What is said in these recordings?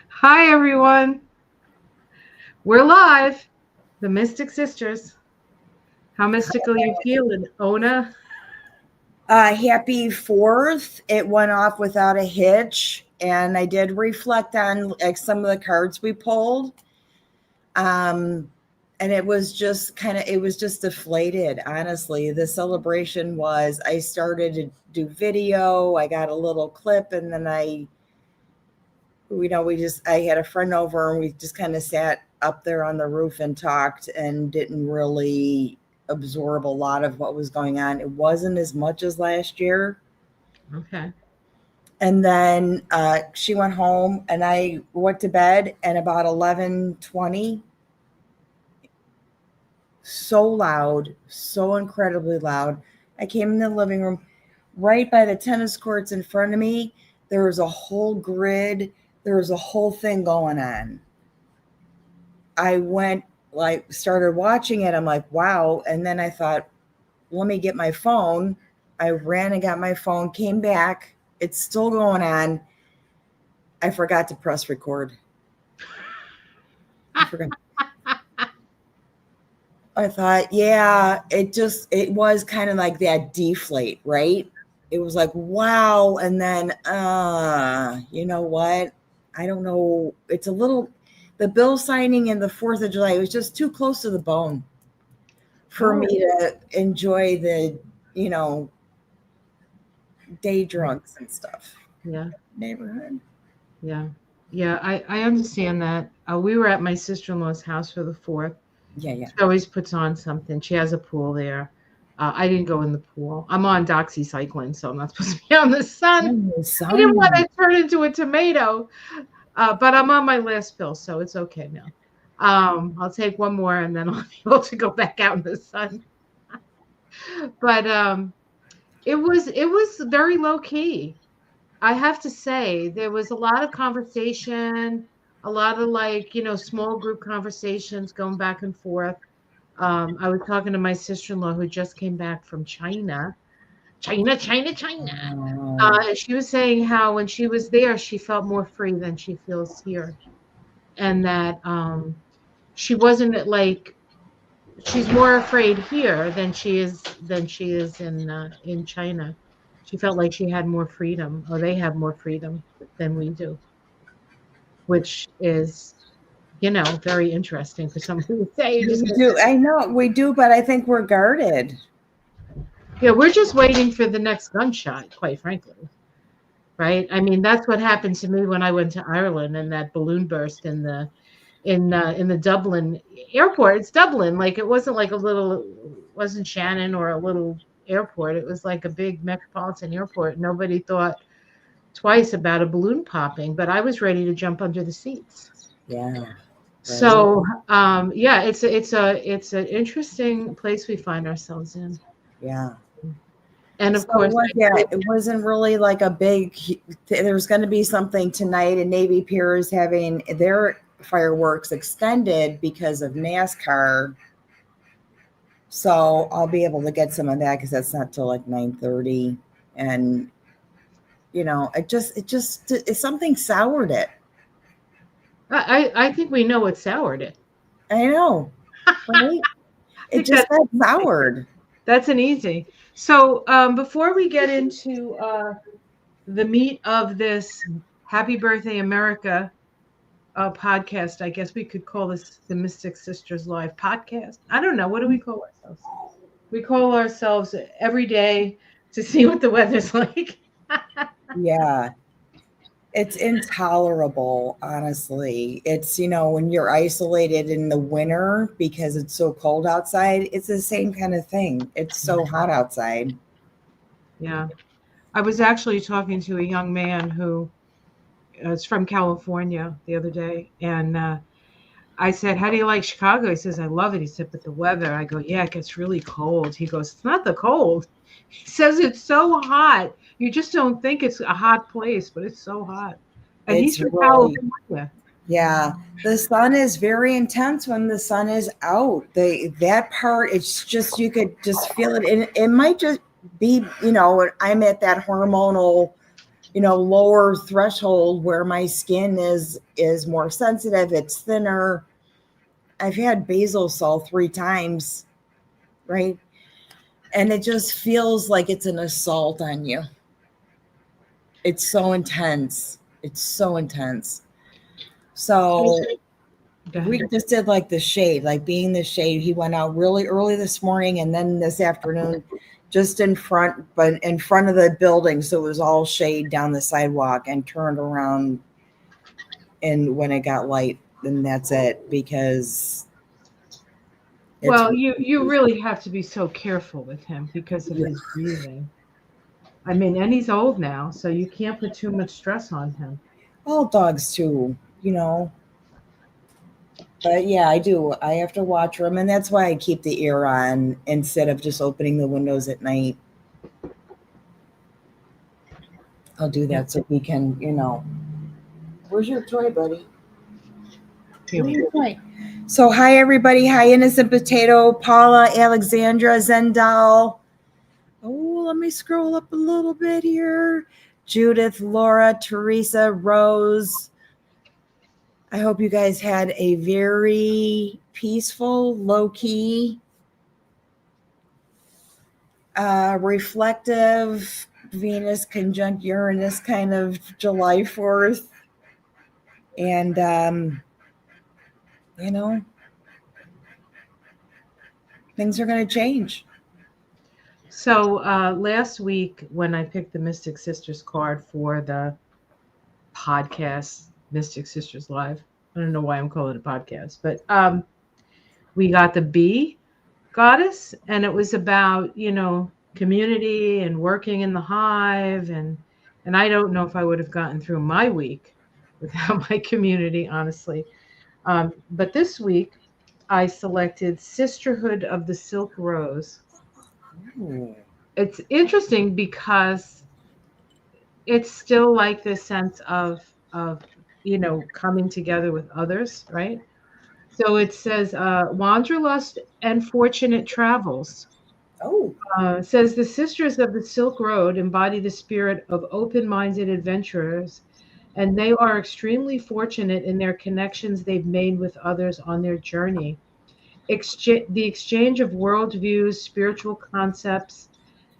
Hi, everyone. We're live. The Mystic Sisters. How mystical you feeling, Ona? Happy 4th. It went off without a hitch. And I did reflect on like some of the cards we pulled. Um, and it was just deflated, honestly. The celebration was, I started to do video, I got a little clip, and then I had a friend over and we just kind of sat up there on the roof and talked and didn't really absorb a lot of what was going on. It wasn't as much as last year. Okay. And then she went home and I went to bed, and about 11:20, so loud, so incredibly loud. I came in the living room right by the tennis courts in front of me. There was a whole grid. There was a whole thing going on. I went, like, started watching it. I'm like, wow. And then I thought, let me get my phone. I ran and got my phone, came back. It's still going on. I forgot to press record. I forgot. I thought, yeah, it was kind of like that deflate, right? It was like, wow. And then, you know what? I don't know. The bill signing and the 4th of July, it was just too close to the bone for me Oh, to enjoy the, you know, day drunks and stuff. yeah, Neighborhood. yeah, yeah. I understand that. We were at my sister-in-law's house for the 4th. Yeah, yeah. She always puts on something. She has a pool there. I didn't go in the pool. I'm on doxycycline, so I'm not supposed to be on the sun. Oh, I didn't want sun. to turn into a tomato, but I'm on my last pill, so it's okay now. I'll take one more and then I'll be able to go back out in the sun. But it was very low key. I have to say there was a lot of conversation, a lot of like small group conversations going back and forth. I was talking to my sister-in-law who just came back from China. China, China, China. Oh, She was saying how when she was there, she felt more free than she feels here, and that she wasn't like she's more afraid here than she is in China. She felt like she had more freedom, or they have more freedom than we do, which is very interesting for somebody to say. You're just we gonna do. I know we do, but I think we're guarded. Yeah, we're just waiting for the next gunshot, quite frankly. Right? I mean, that's what happened to me when I went to Ireland and that balloon burst in the Dublin airport. It's Dublin. Like it wasn't like a little wasn't Shannon or a little airport. It was like a big metropolitan airport. Nobody thought twice about a balloon popping, but I was ready to jump under the seats. Yeah, right. So yeah, it's an interesting place we find ourselves in. Yeah. And of So course, what? Yeah, it wasn't really like a big. There's going to be something tonight, and Navy Pier is having their fireworks extended because of NASCAR. So I'll be able to get some of that because that's not till like 9:30, and it's something soured it. I think we know what soured it. I know, right? I It think just got soured. that's an easy. So before we get into the meat of this Happy Birthday America podcast, I guess we could call this the Mystic Sisters Live podcast. I don't know. What do we call ourselves? We call ourselves every day to see what the weather's like. Yeah. It's intolerable, honestly. It's, when you're isolated in the winter because it's so cold outside, it's the same kind of thing. It's so hot outside. Yeah. I was actually talking to a young man who is from California the other day, and I said, "How do you like Chicago?" He says, "I love it." He said, "But the weather." I go, "Yeah, it gets really cold." He goes, "It's not the cold." He says, "It's so hot. You just don't think it's a hot place, but it's so hot." And he's It's from really, California. yeah. The sun is very intense when the sun is out. That part, it's just, you could just feel it. And it might just be, I'm at that hormonal lower threshold where my skin is more sensitive, it's thinner. I've had basal salt 3 times, right? And it just feels like it's an assault on you. It's so intense. It's so intense. So we just did like the shade, like being the shade. He went out really early this morning and then this afternoon just in front of the building. So it was all shade down the sidewalk, and turned around. And when it got light, then that's it, because well, you really have to be so careful with him because of his breathing. I mean, and he's old now, so you can't put too much stress on him. All dogs too, But yeah, I do. I have to watch them, and that's why I keep the ear on instead of just opening the windows at night. I'll do that so he can, Where's your toy, buddy? Where's your toy? So hi, everybody. Hi, Innocent Potato, Paula, Alexandra, Zendal. Oh, let me scroll up a little bit here. Judith, Laura, Teresa, Rose. I hope you guys had a very peaceful, low-key, reflective Venus conjunct Uranus kind of July 4th. And, things are going to change. So last week when I picked the Mystic Sisters card for the podcast, Mystic Sisters Live, I don't know why I'm calling it a podcast, but we got the bee goddess, and it was about, community and working in the hive, and I don't know if I would have gotten through my week without my community, honestly. But this week I selected Sisterhood of the Silk Rose. Ooh. It's interesting because it's still like this sense of coming together with others, right? So it says wanderlust and fortunate travels. Oh. Says the Sisters of the Silk Road embody the spirit of open-minded adventurers, and they are extremely fortunate in their connections they've made with others on their journey. The exchange of worldviews, spiritual concepts,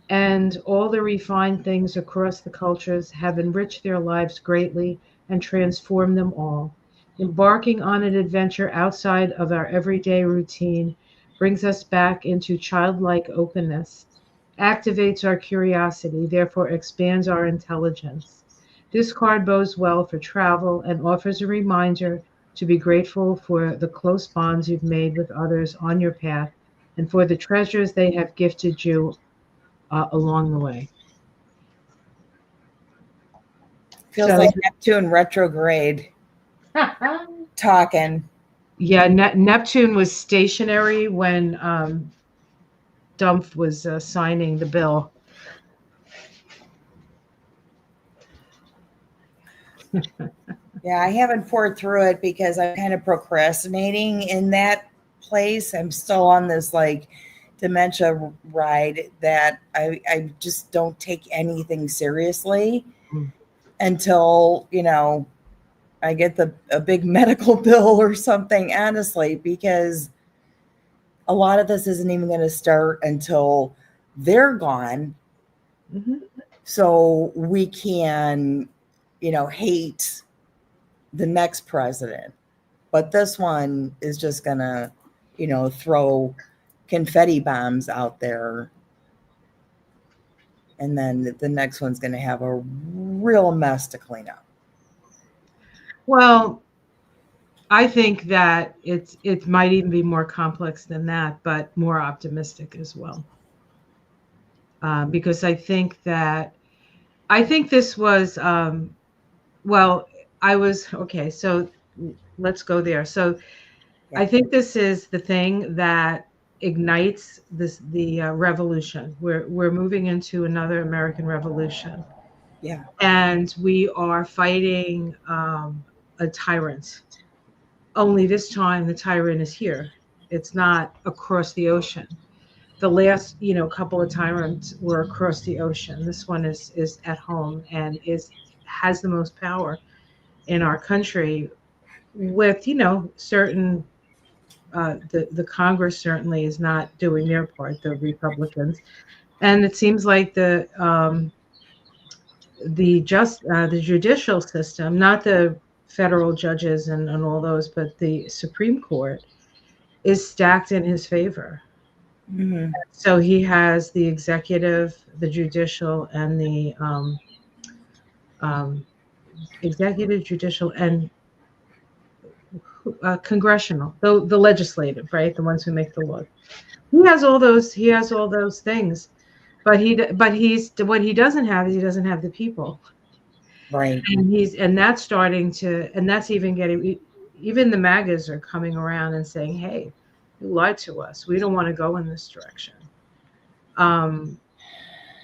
and all the refined things across the cultures have enriched their lives greatly and transformed them all. Embarking on an adventure outside of our everyday routine brings us back into childlike openness, activates our curiosity, therefore expands our intelligence. This card bodes well for travel and offers a reminder to be grateful for the close bonds you've made with others on your path and for the treasures they have gifted you along the way. Feels like Neptune retrograde. Talking. Yeah, Neptune was stationary when Dumpf was signing the bill. Yeah, I haven't poured through it because I'm kind of procrastinating in that place. I'm still on this like dementia ride that I just don't take anything seriously until, I get a big medical bill or something, honestly, because a lot of this isn't even going to start until they're gone. Mm-hmm. So we can, hate the next president. But this one is just going to, throw confetti bombs out there. And then the next one's going to have a real mess to clean up. Well, I think that it might even be more complex than that, but more optimistic as well. Because I think this was, okay, so let's go there. So yeah. I think this is the thing that ignites the revolution. We're moving into another American Revolution. Yeah. And we are fighting a tyrant. Only this time the tyrant is here. It's not across the ocean. The last, couple of tyrants were across the ocean. This one is at home and is has the most power in our country. With certain the Congress certainly is not doing their part, the Republicans, and it seems like the judicial system, not the federal judges and all those, but the Supreme Court is stacked in his favor. Hmm. So he has the executive, the judicial, and the um, executive, judicial, and congressional, the legislative, right? The ones who make the laws. He has all those. He has all those things, but what he doesn't have is he doesn't have the people, Right. and that's starting to, and that's even getting, even the MAGAs are coming around and saying, "Hey, you lied to us. We don't want to go in this direction." Um,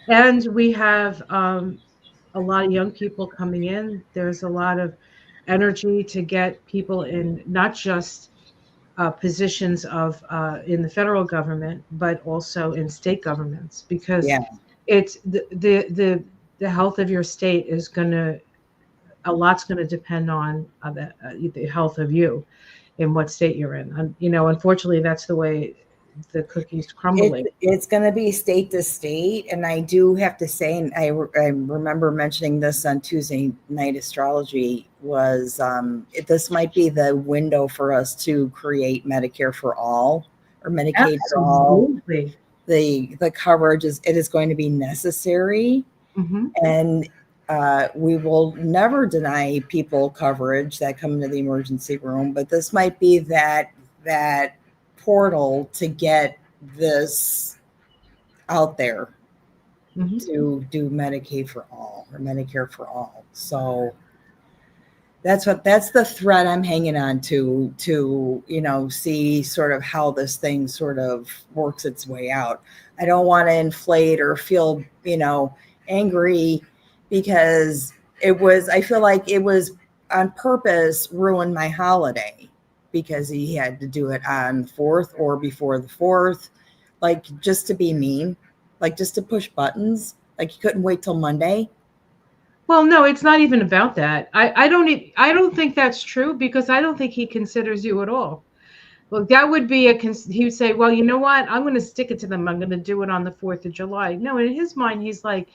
and we have a lot of young people coming in. There's a lot of energy to get people in, not just positions of in the federal government, but also in state governments, because Yeah. it's the health of your state is going to, a lot's going to depend on the health of you in what state you're in. And, unfortunately, that's the way the cookie's crumbling. It's going to be state to state, and I do have to say, and I remember mentioning this on Tuesday night astrology, was this might be the window for us to create Medicare for all or Medicaid for all. Absolutely. The coverage is going to be necessary, Hmm. and we will never deny people coverage that come into the emergency room, but this might be that portal to get this out there Hmm. to do Medicaid for all or Medicare for all. So that's the thread I'm hanging on to see sort of how this thing sort of works its way out. I don't want to inflate or feel angry, because I feel like it was on purpose ruined my holiday, because he had to do it on the 4th or before the 4th, like just to be mean, like just to push buttons, like he couldn't wait till Monday. Well, no, it's not even about that. I don't think that's true, because I don't think he considers you at all. Well, that would be he would say, well, you know what? I'm going to stick it to them. I'm going to do it on the 4th of July. No, in his mind, he's like,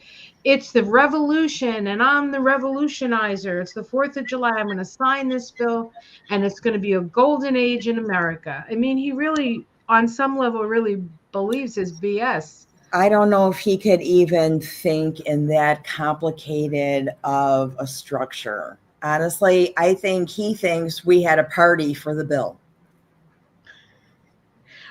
it's the revolution and I'm the revolutionizer. It's the 4th of July. I'm going to sign this bill and it's going to be a golden age in America. I mean, he really, on some level, really believes his BS. I don't know if he could even think in that complicated of a structure. Honestly, I think he thinks we had a party for the bill.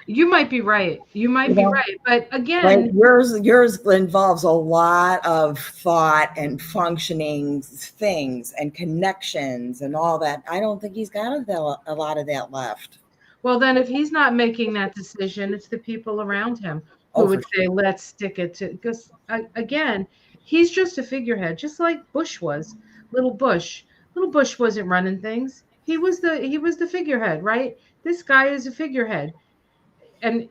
You might be right. You You might be know, right. But right? again, Yours involves a lot of thought and functioning things and connections and all that. I don't think he's got a lot of that left. well, then if he's not making that decision, it's the people around him who Oh, would for say, sure. let's stick it to, because again, he's just a figurehead, just like Bush was. Little Bush. Little Bush wasn't running things. He was the figurehead, right? This guy is a figurehead. And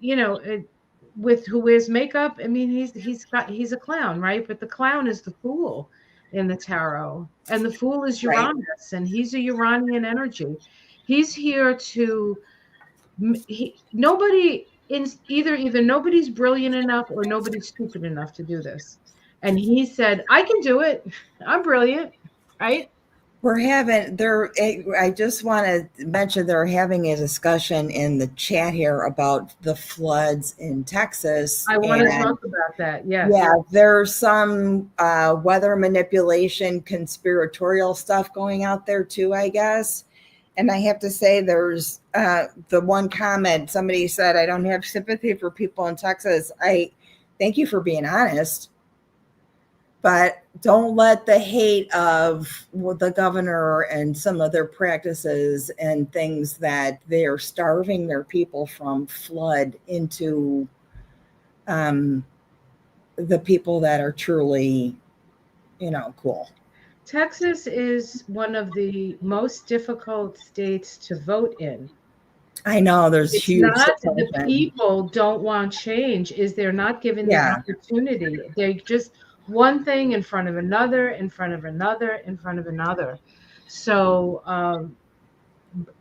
with who wears makeup, I mean, he's a clown, right? But the clown is the fool in the tarot. And the fool is Right. Uranus, and he's a Uranian energy. He's here to nobody in either nobody's brilliant enough or nobody's stupid enough to do this, and he said, I can do it. I'm brilliant, right? We're having there. I just want to mention they're having a discussion in the chat here about the floods in Texas, I want to and talk about that. Yes. yeah, there's some weather manipulation, conspiratorial stuff going out there too, I guess. And I have to say, there's the one comment somebody said, I don't have sympathy for people in Texas. I thank you for being honest, but don't let the hate of the governor and some of their practices and things that they are starving their people from flood into the people that are truly, cool. Texas is one of the most difficult states to vote in. I know there's It's huge not the suppression. people don't want change, is they're not given the Yeah. opportunity. They just one thing in front of another, in front of another, in front of another. So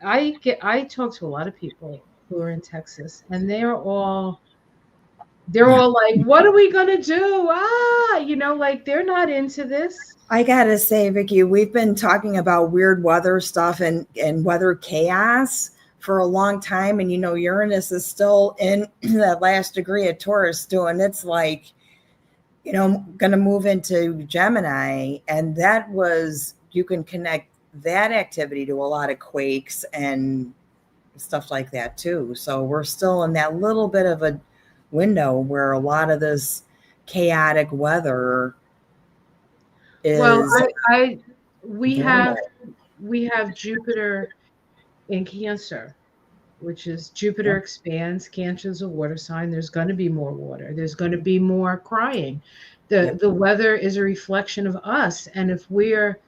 I talk to a lot of people who are in Texas, and they're all like, what are we gonna do? Like they're not into this. I gotta say, Vicky, we've been talking about weird weather stuff and weather chaos for a long time. And Uranus is still in that last degree of Taurus doing it's like, gonna move into Gemini. And that was you can connect that activity to a lot of quakes and stuff like that too. So we're still in that little bit of a window where a lot of this chaotic weather Well, is I we have normal. we have Jupiter in Cancer, which is Jupiter expands. Cancer is a water sign. There's going to be more water. There's going to be more crying. The Yep. the weather is a reflection of us, and if we're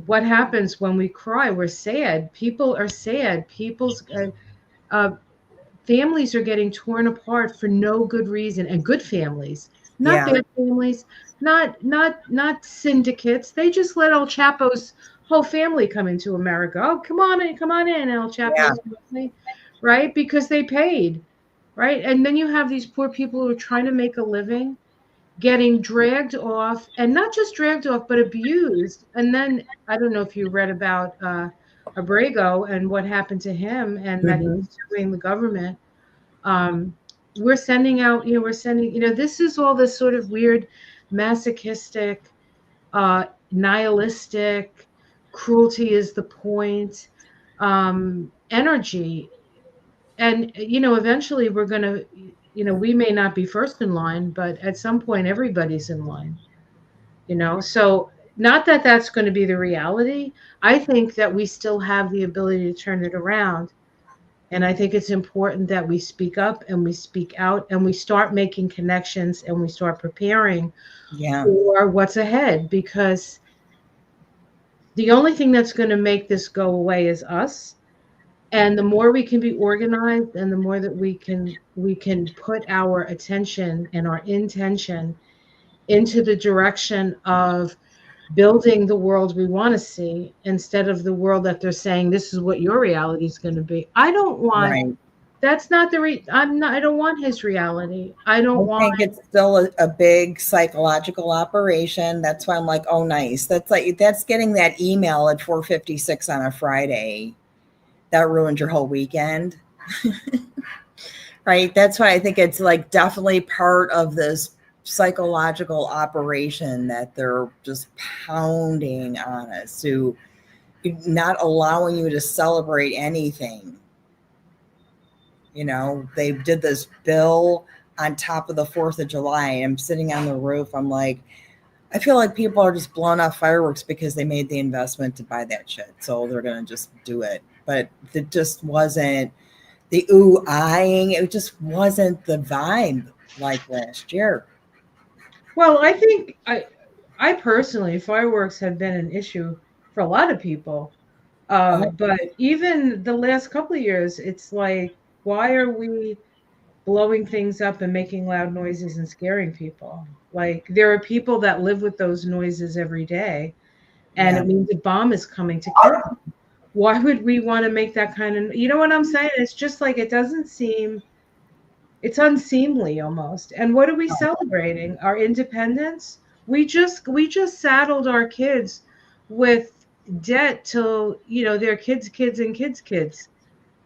what happens when we cry? We're sad. People are sad. People's uh, families are getting torn apart for no good reason, and good families, not Yeah. bad families, not syndicates. They just let El Chapo's whole family come into America. Oh, come on in, El Yeah. Chapo's family, right? Because they paid, right? And then you have these poor people who are trying to make a living, getting dragged off, and not just dragged off, but abused. And then I don't know if you read about Abrego and what happened to him, and that Hmm. he's suing the government. um, we're sending out, this is all this sort of weird, masochistic, nihilistic, cruelty is the point, energy. And, eventually we're going to, we may not be first in line, but at some point everybody's in line, So not that that's going to be the reality. I think that we still have the ability to turn it around. And I think it's important that we speak up and we speak out and we start making connections and we start preparing Yeah. for what's ahead, because the only thing that's going to make this go away is us. And the more we can be organized and the more that we can put our attention and our intention into the direction of building the world we want to see, instead of the world that they're saying this is what your reality is going to be. I don't want Right. That's not I'm not. I don't want his reality. I don't I want. think it's still a big psychological operation. That's why I'm like, oh, nice. That's getting that email at 4:56 on a Friday. That ruined your whole weekend. Right. That's why I think it's like definitely part of this psychological operation that they're just pounding on us to not allowing you to celebrate anything. They did this bill on top of the 4th of July. I'm sitting on the roof. I'm like, I feel like people are just blowing off fireworks because they made the investment to buy that shit. So they're going to just do it. But it just wasn't the eyeing. It just wasn't the vibe like last year. Well, I think I personally, fireworks have been an issue for a lot of people. Oh, But even the last couple of years, it's like, why are we blowing things up and making loud noises and scaring people? Like, there are people that live with those noises every day, and yeah. it means a bomb is coming to kill them. Why would we want to make that kind of, you know what I'm saying? It's just like, it doesn't seem, it's unseemly almost. And what are we celebrating? Our independence? We just saddled our kids with debt till, their kids and kids.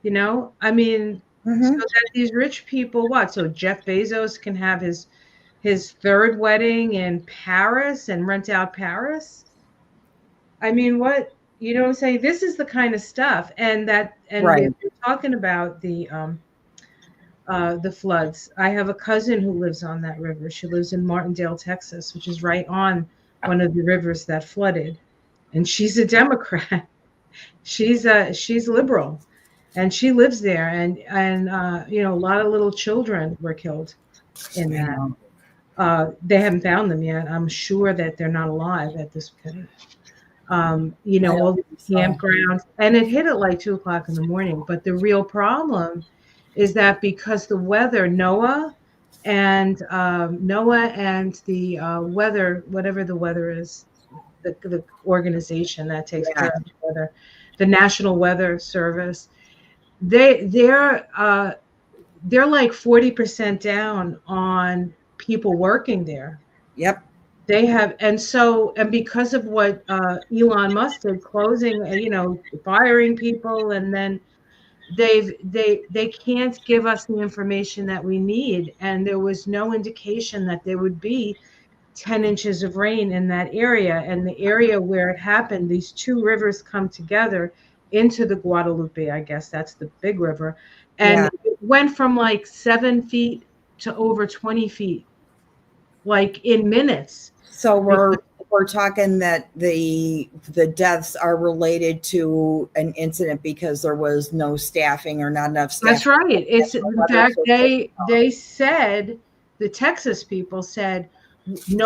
I mean, so Hmm. that these rich people, what? So Jeff Bezos can have his third wedding in Paris and rent out Paris? I mean, what, what I'm saying? This is the kind of stuff, and we're Right. talking about the floods. I have a cousin who lives on that river. She lives in Martindale, Texas, which is right on one of the rivers that flooded. And she's a Democrat. She's liberal, and she lives there. And a lot of little children were killed in I that. know. They haven't found them yet. I'm sure that they're not alive at this point. All the campgrounds, and it hit at like 2 o'clock in the morning. But the real problem is that because the weather, NOAA and the weather, whatever the weather is, the organization that takes care of the weather, the National Weather Service, they're like 40% down on people working there. Yep. They have, and because of what Elon Musk did, closing, firing people, and then they can't give us the information that we need, and there was no indication that there would be 10 inches of rain in that area. And the area where it happened, these two rivers come together into the Guadalupe, I guess that's the big river, and it went from like 7 feet to over 20 feet, like in minutes. So we're talking that the deaths are related to an incident because there was no staffing or not enough staffing. That's right. It's in fact they said, the Texas people said, we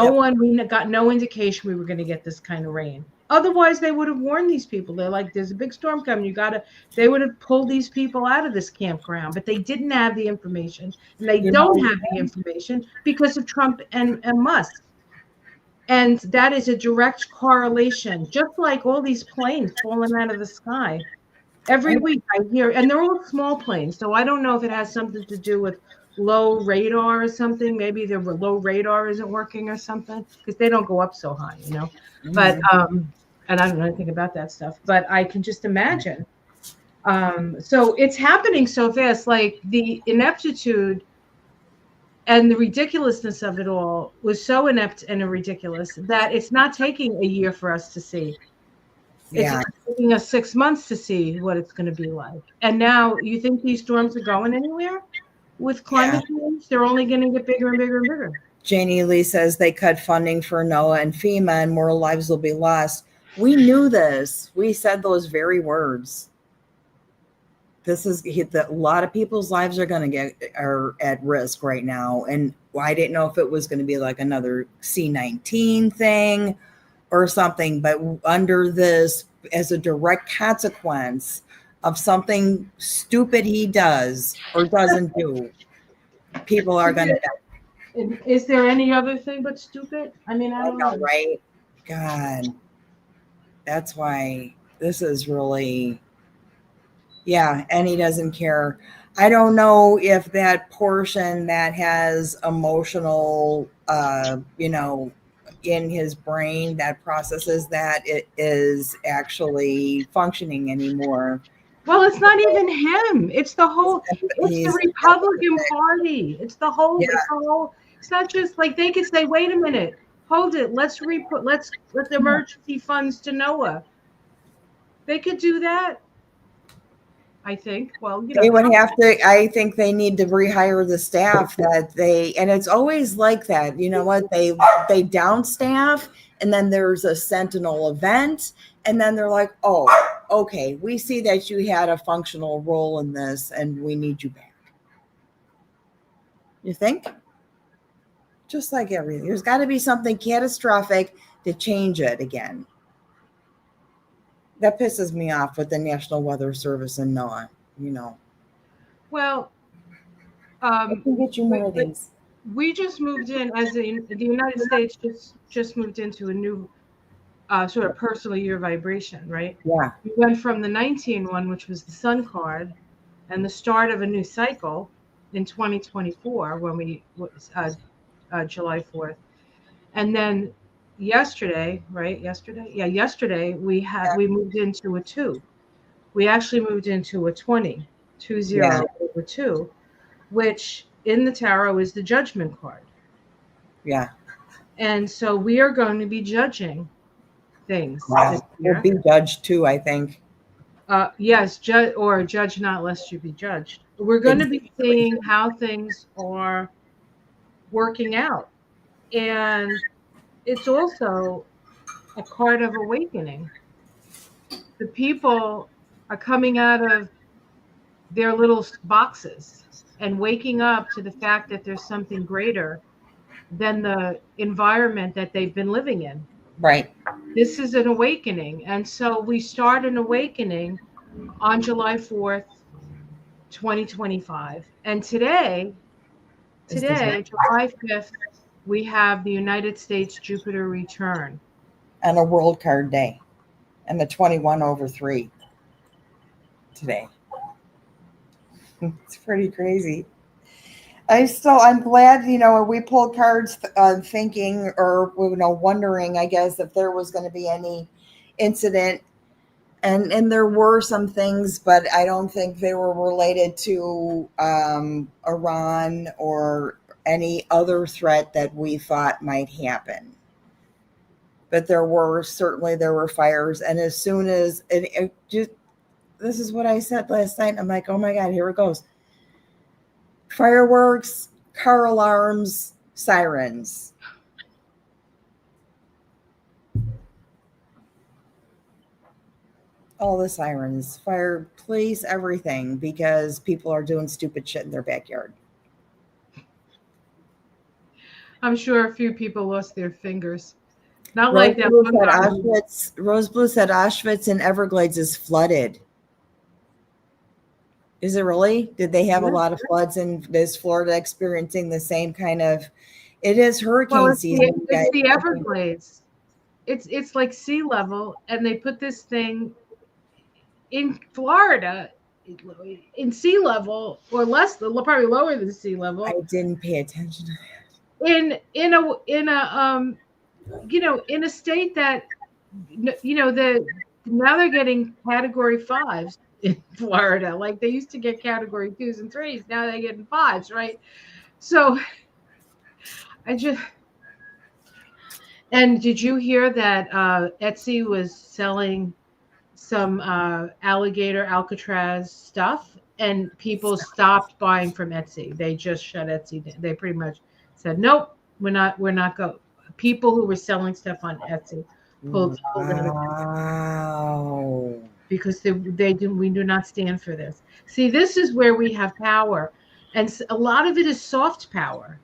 got no indication we were going to get this kind of rain. Otherwise, they would have warned these people. They're like, there's a big storm coming. They would have pulled these people out of this campground, but they didn't have the information, and they don't have the information because of Trump and Musk. And that is a direct correlation, just like all these planes falling out of the sky. Every week I hear, and they're all small planes, so I don't know if it has something to do with low radar or something. Maybe the low radar isn't working or something, because they don't go up so high, But and I don't know anything about that stuff, but I can just imagine. So it's happening so fast, like the ineptitude and the ridiculousness of it all was so inept and ridiculous that it's not taking a year for us to see. It's taking us 6 months to see what it's going to be like. And now you think these storms are going anywhere with climate change? They're only going to get bigger and bigger and bigger. Janie Lee says they cut funding for NOAA and FEMA and more lives will be lost. We knew this. We said those very words. A lot of people's lives are at risk right now. And I didn't know if it was going to be like another C-19 thing or something, but under this, as a direct consequence of something stupid he does or doesn't do, people are going to die. Is there any other thing but stupid? I mean, I don't know. Right? God. That's why this is really, and he doesn't care. I don't know if that portion that has emotional, in his brain that processes that, it is actually functioning anymore. Well, it's not even him. It's the Republican Party. It's the whole. It's not just like they could say, "Wait a minute, hold it. Let's let the emergency funds to NOAA." They could do that. I think. Well, they would have to. I think they need to rehire the staff and it's always like that. You know what? They down staff, and then there's a sentinel event, and then they're like, "Oh, okay, we see that you had a functional role in this, and we need you back." You think? Just like everything, there's got to be something catastrophic to change it again. That pisses me off with the National Weather Service and NOAA, Well, I can get you more of these. We just moved in, the United States just moved into a new sort of personal year vibration, right? Yeah. We went from the 19 one, which was the sun card, and the start of a new cycle in 2024 when we July 4th, and then yesterday we moved into a 2. We actually moved into a 20 over 2, which in the tarot is the judgment card. Yeah. And so we are going to be judging things. Wow. We'll be judged too, I think. Yes, judge not lest you be judged. We're going to be seeing how things are working out. And it's also a card of awakening. The people are coming out of their little boxes and waking up to the fact that there's something greater than the environment that they've been living in. Right. This is an awakening. And so we start an awakening on July 4th, 2025. And Is the today, July 5th, we have the United States Jupiter return. on a world card day and the 21/3 today. It's pretty crazy. I'm glad, we pulled cards thinking or, wondering, I guess, if there was going to be any incident. And there were some things, but I don't think they were related to Iran or any other threat that we thought might happen. But there were fires. And as soon as this is what I said last night. I'm like, oh my God, here it goes. Fireworks, car alarms, sirens. All the sirens, fire, police, everything, because people are doing stupid shit in their backyard. I'm sure a few people lost their fingers. Not Rose like that. Blue said Auschwitz and Everglades is flooded. Is it really? Did they have a lot of floods, and is Florida experiencing the same kind of? It is hurricane season. It's the Everglades. It's like sea level, and they put this thing in Florida in sea level or less, probably lower than sea level. I didn't pay attention to that. In a state that now they're getting category 5s in Florida. Like they used to get category 2s and 3s. Now they're getting 5s, right? So and did you hear that Etsy was selling some alligator Alcatraz stuff, and people stopped buying from Etsy? They just shut Etsy down. They pretty much said, nope, we're not go. People who were selling stuff on Etsy pulled wow. Because we do not stand for this. See, this is where we have power, and a lot of it is soft power.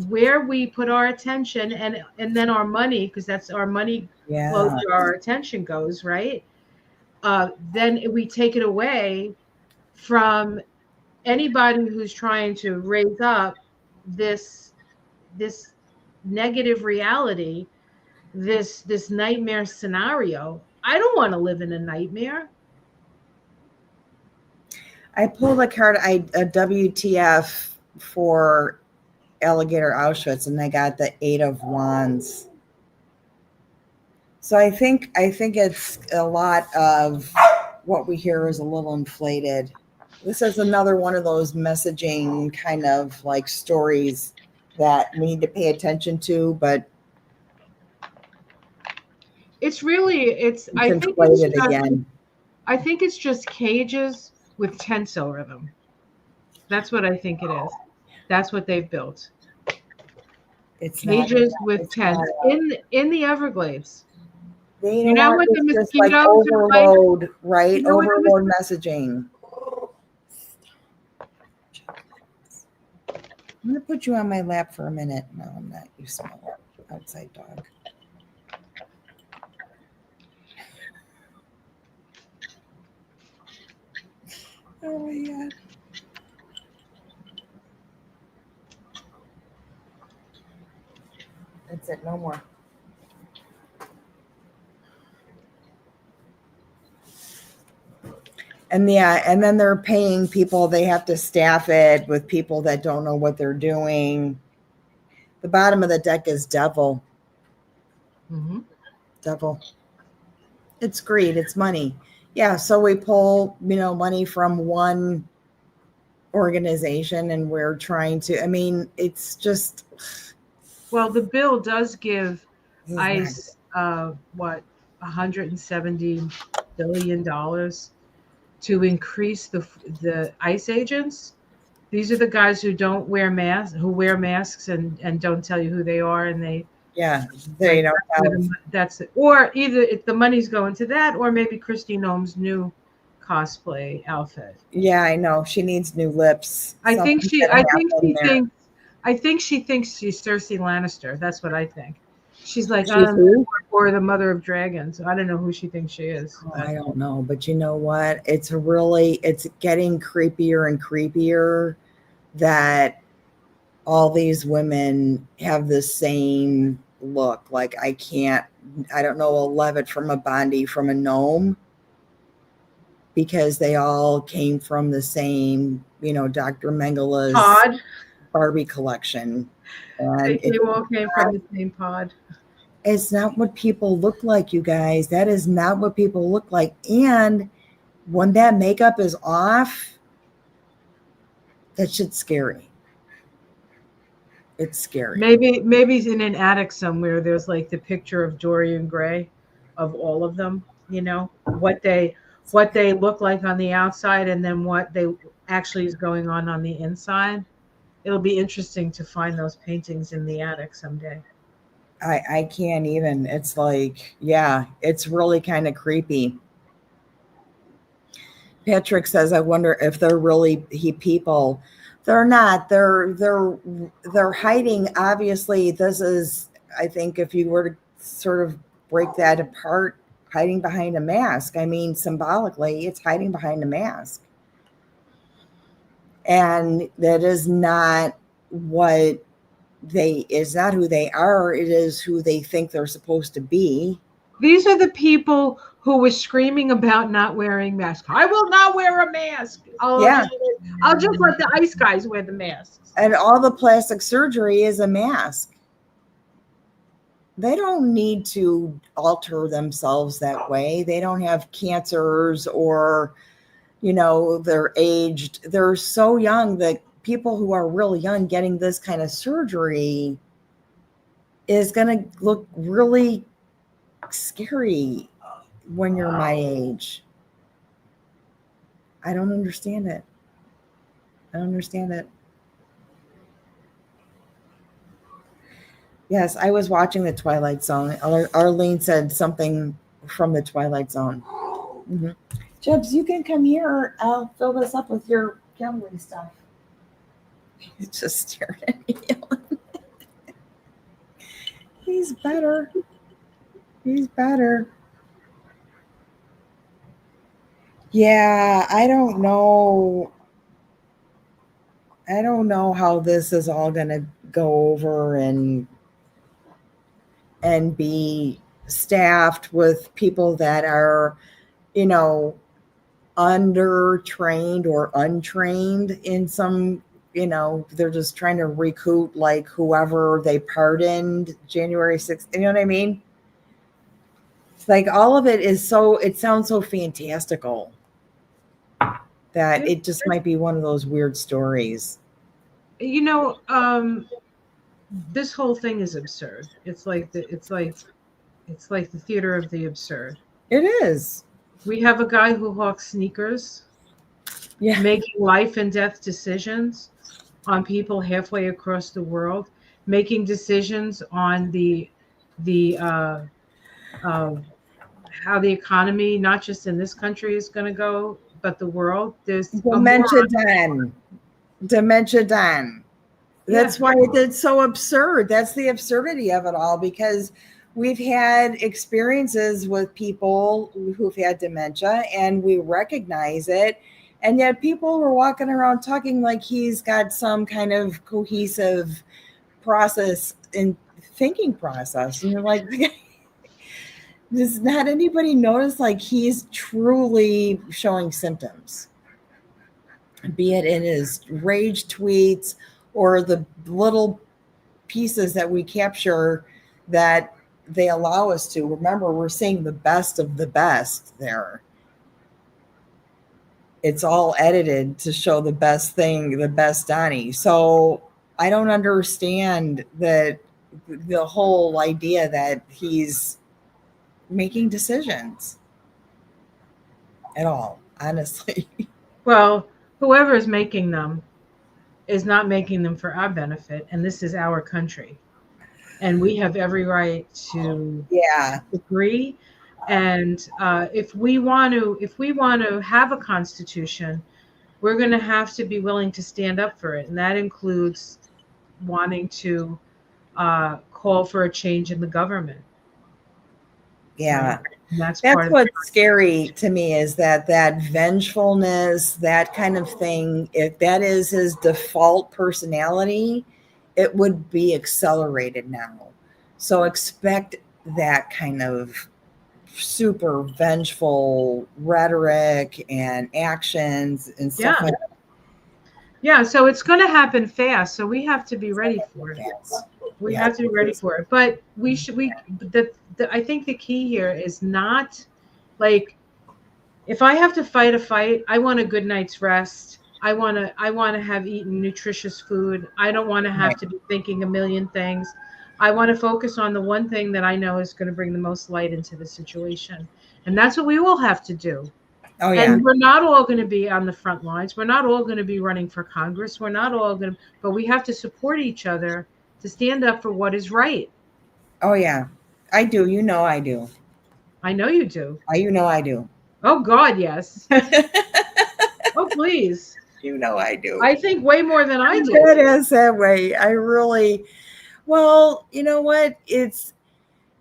Where we put our attention and then our money, because that's our money flows where our attention goes, right? Then we take it away from anybody who's trying to raise up this negative reality, this nightmare scenario. I don't want to live in a nightmare. I pulled a card, a WTF for alligator Auschwitz, and I got the 8 of Wands. So I think it's a lot of what we hear is a little inflated. This is another one of those messaging kind of like stories that we need to pay attention to, but it's really I think it's just cages with tents over them. That's what I think it is. That's what they've built. It's cages with tents in the Everglades. You know what the mosquitoes like overload, right? Overload messaging. I'm going to put you on my lap for a minute. No, I'm not. You smell outside dog. Oh my God. That's it. No more. And and then they're paying people. They have to staff it with people that don't know what they're doing. The bottom of the deck is devil. Mm-hmm. Devil. It's greed. It's money. Yeah. So we pull, money from one organization, and we're trying to. I mean, it's just. Well, the bill does give ICE $170 billion to increase the ICE agents. These are the guys who don't wear masks, who wear masks and don't tell you who they are, and they don't have. That's it. Or either the money's going to that, or maybe Kristi Noem's new cosplay outfit. Yeah, I know she needs new lips. I think she thinks I think she thinks she's Cersei Lannister. That's what I think. She's like, She's who? or the mother of dragons. I don't know who she thinks she is. Oh, I don't know, but you know what? It's getting creepier and creepier that all these women have the same look. Like I don't know a Levitt from a Bondi from a gnome, because they all came from the same, Dr. Mengele's Pod. Barbie collection. And They all came from the same pod. it's not what people look like, you guys. That is not what people look like. And when that makeup is off, that shit's scary. It's scary. Maybe in an attic somewhere there's like the picture of Dorian Gray of all of them, what they look like on the outside and then what they actually is going on the inside. It'll be interesting to find those paintings in the attic someday. I can't even. It's like, yeah, it's really kind of creepy. Patrick says, I wonder if they're really people. They're not. They're hiding. Obviously, this is, I think, if you were to sort of break that apart, hiding behind a mask. I mean, symbolically, it's hiding behind a mask. And that is not is not who they are. It is who they think they're supposed to be. These are the people who were screaming about not wearing masks. I will not wear a mask. I'll just let the ice guys wear the masks. And all the plastic surgery is a mask. They don't need to alter themselves that way. They don't have cancers or, they're aged. They're so young that people who are really young getting this kind of surgery is going to look really scary when you're my age. I don't understand it. Yes, I was watching The Twilight Zone. Arlene said something from The Twilight Zone. Mm-hmm. Jebs, you can come here. I'll fill this up with your gambling stuff. He's just staring at me. He's better. Yeah, I don't know how this is all going to go over and be staffed with people that are, undertrained or untrained in some, they're just trying to recruit like whoever they pardoned January 6th. You know what I mean? It's like all of it sounds so fantastical that it just might be one of those weird stories. This whole thing is absurd. It's like the theater of the absurd. It is. We have a guy who hawks sneakers, making life and death decisions on people halfway across the world, making decisions on how the economy, not just in this country, is going to go, but the world. There's dementia done. That's why it's so absurd. That's the absurdity of it all, because we've had experiences with people who've had dementia and we recognize it. And yet people were walking around talking like he's got some kind of cohesive process and thinking process. And you're like, does not anybody notice like he's truly showing symptoms? Be it in his rage tweets or the little pieces that we capture that they allow us to. Remember, we're seeing the best of the best there. It's all edited to show the best thing, the best Donnie. So I don't understand the whole idea that he's making decisions at all, honestly. Well, whoever is making them is not making them for our benefit, and this is our country. And we have every right to agree. And if we want to have a constitution, we're going to have to be willing to stand up for it, and that includes wanting to call for a change in the government. Yeah. Right? And that's That's part of what's scary to me, is that vengefulness, that kind of thing, if that is his default personality, it would be accelerated now. So expect that kind of super vengeful rhetoric and actions and stuff yeah. like that. Yeah, so it's going to happen fast. So we have to be ready for it. Yes. We Yeah. have to be ready for it. But I think the key here is not like, if I have to fight a fight, I want a good night's rest. I want to have eaten nutritious food. I don't want to have Right. to be thinking a million things. I want to focus on the one thing that I know is going to bring the most light into the situation. And that's what we all have to do. Oh yeah. And we're not all going to be on the front lines. We're not all going to be running for Congress. We're not all going to, but we have to support each other to stand up for what is right. Oh yeah. I do. You know I do. I know you do. You know I do. Oh God, yes. Oh please. You know I do. I think way more than I do. It is that way. I really, well, you know what? It's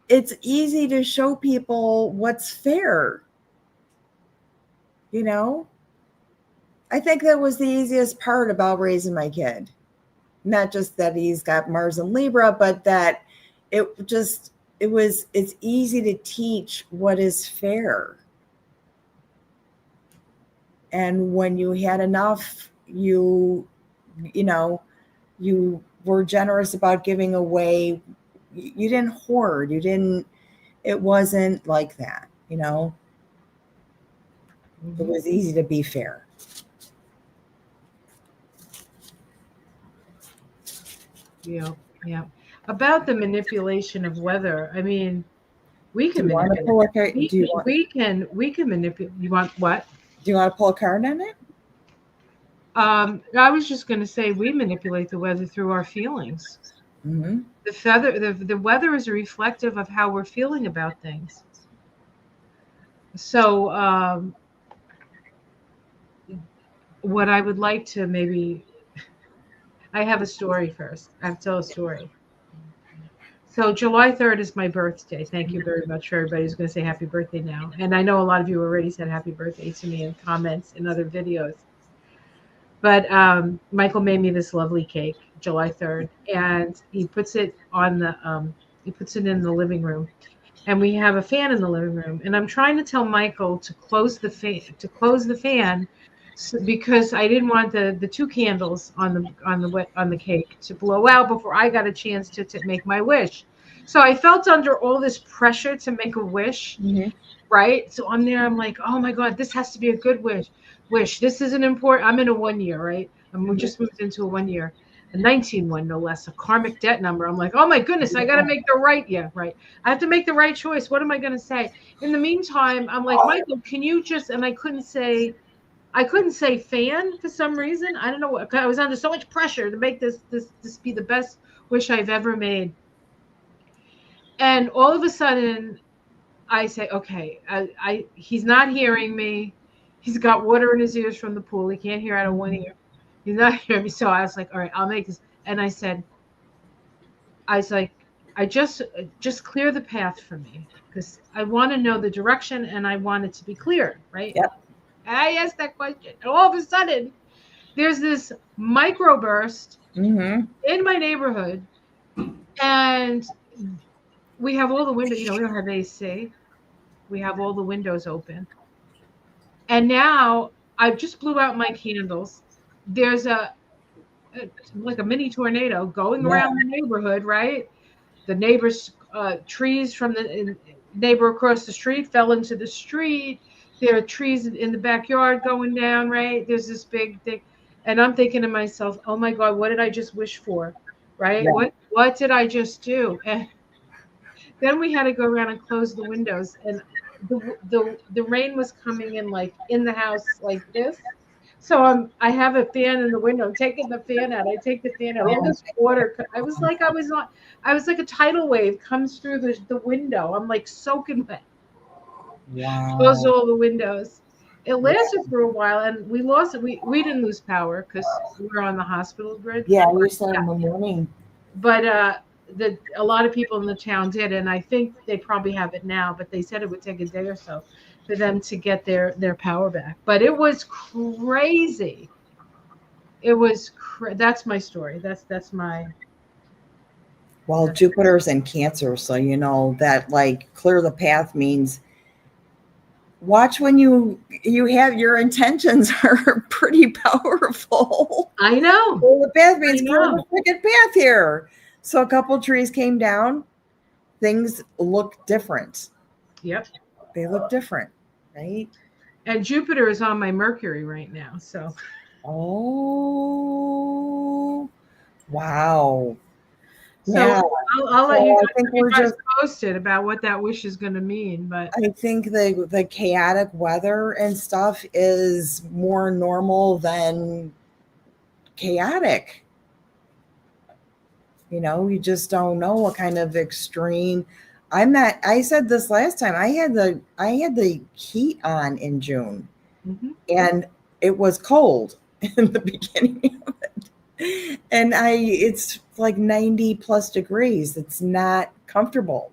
easy to show people what's fair. You know? I think that was the easiest part about raising my kid. Not just that he's got Mars and Libra, but that it's easy to teach what is fair. And when you had enough, you were generous about giving away. You didn't hoard. It wasn't like that, It was easy to be fair. Yeah, yeah. About the manipulation of weather, I mean, we can Do you want to manipulate. pull a card? We can manipulate. You want what? Do you want to pull a card on it? I was just going to say we manipulate the weather through our feelings. Mm-hmm. The weather is reflective of how we're feeling about things. So, what I would like to maybe, I have a story first. I have to tell a story. So July 3rd is my birthday. Thank you very much for everybody who's going to say happy birthday now. And I know a lot of you already said happy birthday to me in comments in other videos. But Michael made me this lovely cake, July 3rd, and he puts it in the living room. And we have a fan in the living room. And I'm trying to tell Michael to close the fan because I didn't want the two candles on the cake to blow out before I got a chance to make my wish. So I felt under all this pressure to make a wish, right? So I'm there. I'm like, oh my God, this has to be a good wish. This isn't important. I'm in a 1 year, right? We just moved into a 1 year, a 19-1 no less, a karmic debt number. I'm like, oh my goodness, I got to make the right. Yeah, right. I have to make the right choice. What am I going to say? In the meantime, I'm like, Michael, can you just? And I couldn't say fan for some reason. I don't know what. I was under so much pressure to make this be the best wish I've ever made. And all of a sudden, I say, okay, he's not hearing me. He's got water in his ears from the pool. He can't hear out of one ear. He's not hearing me. So I was like, all right, I'll make this. And I was like, I just clear the path for me because I want to know the direction and I want it to be clear, right? Yep. I asked that question. And all of a sudden, there's this microburst in my neighborhood. And we have all the windows, we don't have AC. We have all the windows open. And now I just blew out my candles. There's like a mini tornado going around the neighborhood, right? The neighbor's trees from the neighbor across the street fell into the street. There are trees in the backyard going down, right? There's this big thing. And I'm thinking to myself, oh my God, what did I just wish for? Right? What did I just do? And then we had to go around and close the windows. And the rain was coming in like in the house like this. So I have a fan in the window. I'm taking the fan out. I take the fan out. All this water. I was like a tidal wave comes through the window. I'm like soaking wet. Wow. Closed all the windows. It lasted for a while, and we lost it. We didn't lose power because we were on the hospital grid. Yeah, we started in the morning. But a lot of people in the town did, and I think they probably have it now. But they said it would take a day or so for them to get their power back. But it was crazy. It was that's my story. That's my. Well, Jupiter's in Cancer, so you know that like clear the path means watch when you have your intentions are pretty powerful. I know. Well, the path means clear the freaking path here. So a couple trees came down. Things look different. Yep. They look different, right? And Jupiter is on my Mercury right now, so. Oh, wow. So yeah. I'll let you guys posted about what that wish is going to mean. But I think the chaotic weather and stuff is more normal than chaotic. You know, you just don't know what kind of extreme. I said this last time. I had the heat on in June, and it was cold in the beginning of it. And it's like 90 plus degrees. It's not comfortable.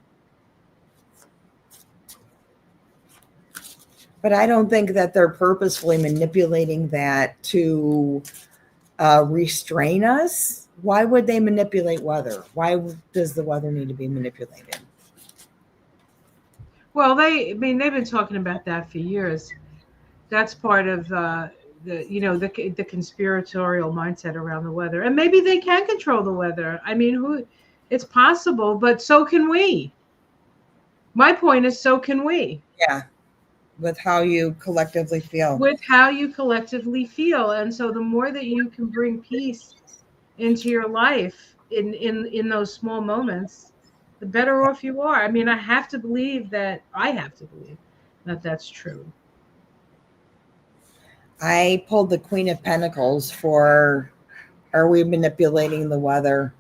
But I don't think that they're purposefully manipulating that to restrain us. Why would they manipulate weather? Why does the weather need to be manipulated? Well, they've been talking about that for years. That's part of the conspiratorial mindset around the weather, and maybe they can control the weather. I mean, it's possible, but so can we. My point is, so can we. Yeah, with how you collectively feel. With how you collectively feel, and so the more that you can bring peace into your life in those small moments, the better off you are. I mean, I have to believe that that's true. I pulled the Queen of Pentacles for, are we manipulating the weather?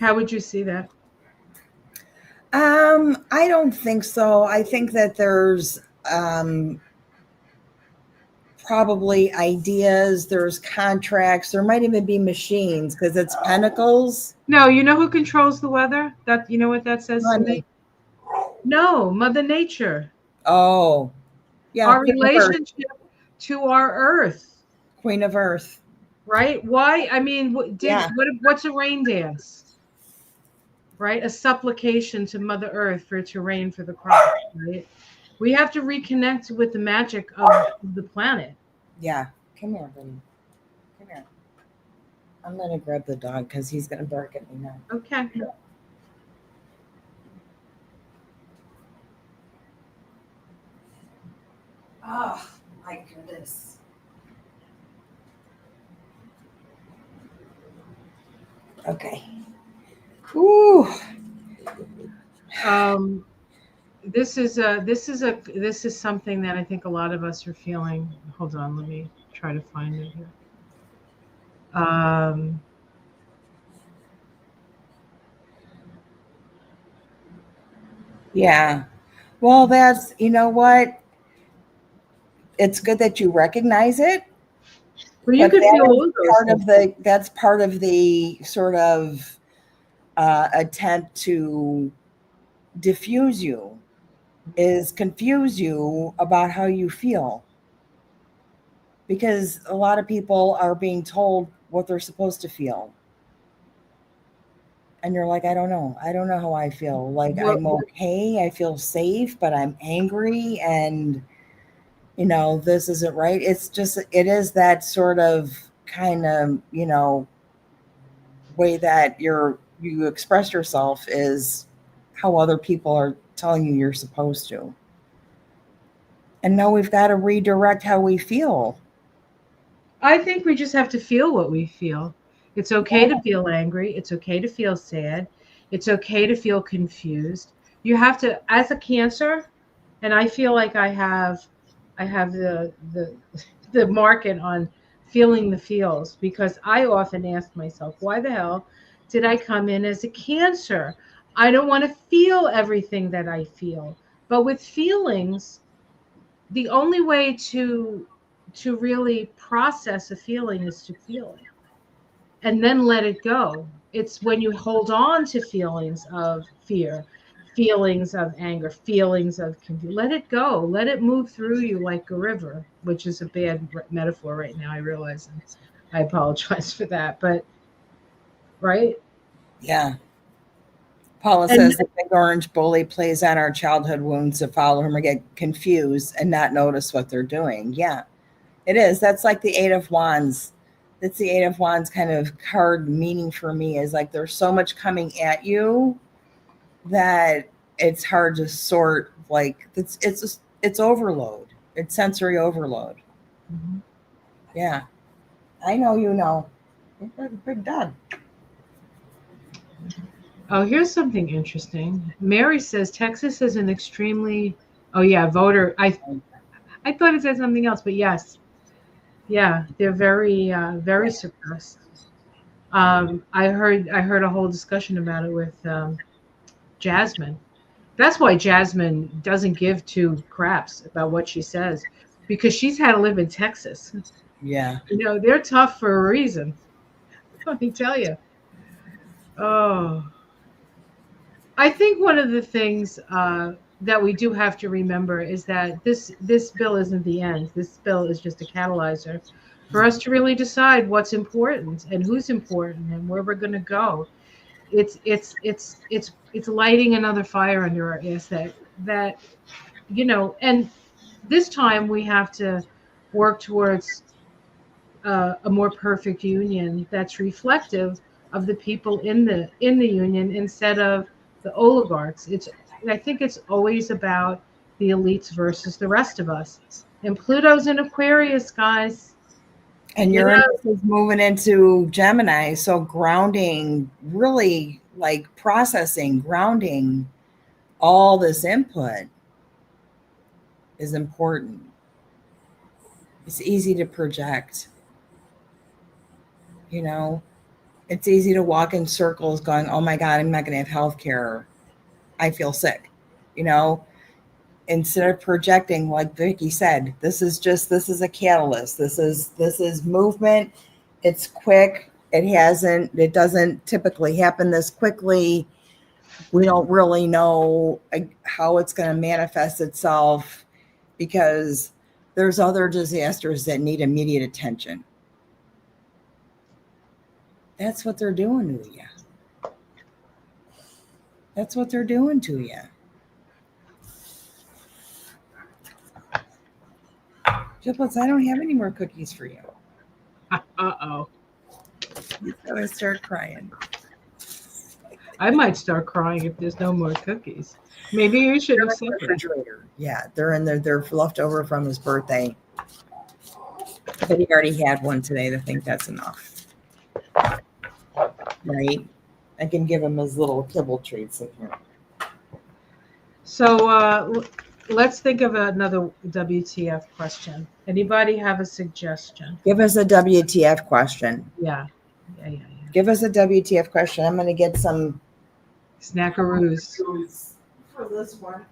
How would you see that? I don't think so. I think that there's probably ideas, there's contracts, there might even be machines because it's pentacles. No, you know who controls the weather? That, you know what that says to me? No, Mother Nature. Oh, yeah. Our relationship to our earth. Queen of Earth. Right? Why? I mean, what's a rain dance? Right? A supplication to Mother Earth for it to rain for the crops, right? We have to reconnect with the magic of the planet. Yeah. Come here, buddy. Come here. I'm going to grab the dog because he's going to bark at me now. Okay. Oh, my goodness. Okay. Whew. This is something that I think a lot of us are feeling. Hold on, let me try to find it here. Yeah. Well, that's, you know what? It's good that you recognize it. Well, you could feel that's part of the sort of attempt to diffuse you, is confuse you about how you feel. Because a lot of people are being told what they're supposed to feel. And you're like, I don't know. I don't know how I feel. Like, I'm okay. I feel safe, but I'm angry. And, you know, this isn't right. It's just, it is that sort of kind of, you know, way that you express yourself is how other people are telling you you're supposed to. And now we've got to redirect how we feel. I think we just have to feel what we feel. It's okay to feel angry. It's okay to feel sad. It's okay to feel confused. You have to, as a Cancer, and I feel like I have the market on feeling the feels, because I often ask myself, why the hell did I come in as a Cancer? I don't want to feel everything that I feel. But with feelings, the only way to really process a feeling is to feel it and then let it go. It's when you hold on to feelings of fear, feelings of anger, feelings of confusion, let it go. Let it move through you like a river, which is a bad metaphor right now, I realize. And I apologize for that. But, right? Yeah. Paula And says the big orange bully plays on our childhood wounds to follow him or get confused and not notice what they're doing. Yeah, it is. That's like the Eight of Wands. That's the Eight of Wands kind of card meaning for me, is like there's so much coming at you that it's hard to sort. Like it's overload. It's sensory overload. Mhm. Yeah, I know. You know, you're a big dog. Oh, here's something interesting. Mary says Texas is an extremely, oh yeah, voter. I thought it said something else, but yes, yeah, they're very suppressed. I heard a whole discussion about it with Jasmine. That's why Jasmine doesn't give two craps about what she says, because she's had to live in Texas. Yeah. They're tough for a reason. Let me tell you. Oh, I think one of the things that we do have to remember is that this bill isn't the end. This bill is just a catalyzer for us to really decide what's important and who's important and where we're going to go. It's lighting another fire under our ass that and this time we have to work towards a more perfect union that's reflective of the people in the union instead of the oligarchs. I think it's always about the elites versus the rest of us. And Pluto's in Aquarius, guys. And You know, Uranus is moving into Gemini. So grounding, really like processing, grounding all this input is important. It's easy to project, you know, it's easy to walk in circles going, oh my God, I'm not going to have health care. I feel sick, you know, instead of projecting, like Vicky said, this is a catalyst. This is movement. It's quick. It doesn't typically happen this quickly. We don't really know how it's going to manifest itself because there's other disasters that need immediate attention. That's what they're doing to you. That's what they're doing to you. Giblets, I don't have any more cookies for you. uh-oh. So I start crying. I might start crying if there's no more cookies. Maybe you should have said that. Refrigerator. Yeah, they're in there. They're left over from his birthday. But he already had one today. I think that's enough. Right? I can give him his little kibble treats in here. So let's think of another WTF question. Anybody have a suggestion? Give us a WTF question. Yeah. Give us a WTF question. I'm going to get some Snackaroos. for this one.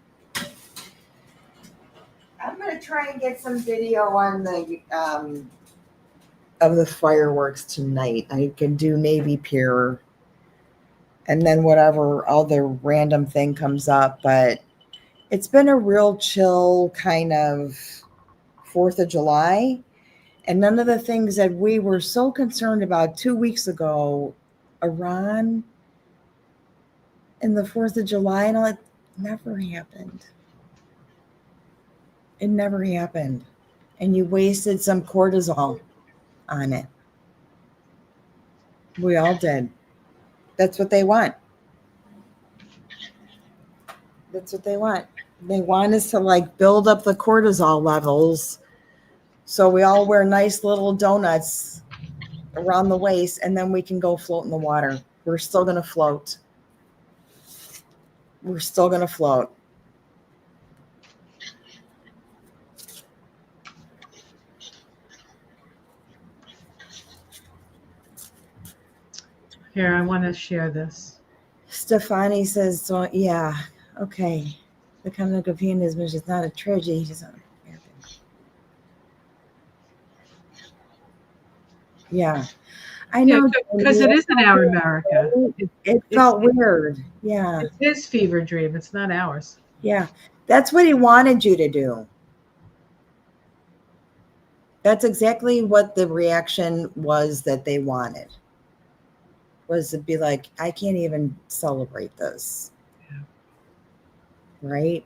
I'm going to try and get some video on the of the fireworks tonight. I can do Navy Pier and then whatever other random thing comes up. But it's been a real chill kind of 4th of July. And none of the things that we were so concerned about 2 weeks ago, Iran and the 4th of July and all, it never happened. It never happened. And you wasted some cortisol on it. We all did. That's what they want. That's what they want. They want us to like build up the cortisol levels. So we all wear nice little donuts around the waist and then we can go float in the water. We're still going to float. We're still going to float. Here, I want to share this. Stefani says, so, yeah, okay. The conduct of humanism is just not a tragedy. Just yeah, I Yeah, know. because it isn't our America. It It's felt weird. Yeah, it's his fever dream. It's not ours. yeah. That's what he wanted you to do. That's exactly what the reaction was that they wanted. Was to be like, I can't even celebrate this. Yeah. Right?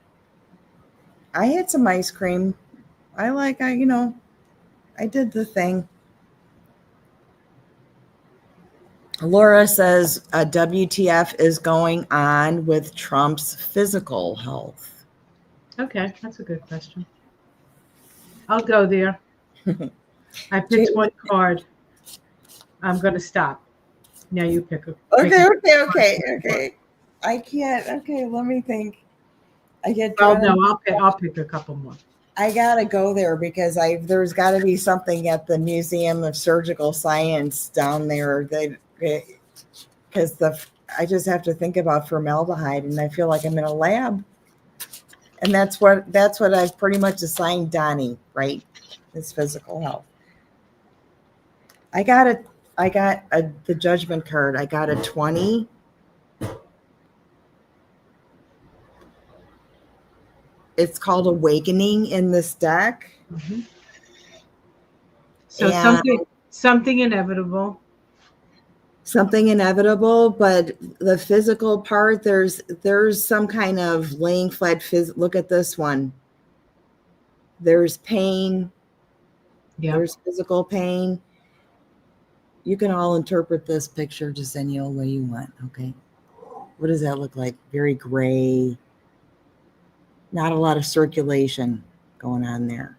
I had some ice cream. I did the thing. Laura says WTF is going on with Trump's physical health. Okay, that's a good question. I'll go there. I picked one card. I'm going to stop. Now you pick a. Okay. I can't. Okay, let me think. I get. Oh no, I'll pick a couple more. I gotta go there because there's got to be something at the Museum of Surgical Science down there because I just have to think about formaldehyde and I feel like I'm in a lab, and that's what I've pretty much assigned Donnie, right? His physical health. I got the judgment card. I got a 20. It's called Awakening in this deck. Mm-hmm. So something inevitable. Something inevitable, but the physical part, there's some kind of laying flat. Look at this one. There's pain. Yeah. There's physical pain. You can all interpret this picture just any old way you want. Okay. What does that look like? Very gray. Not a lot of circulation going on there.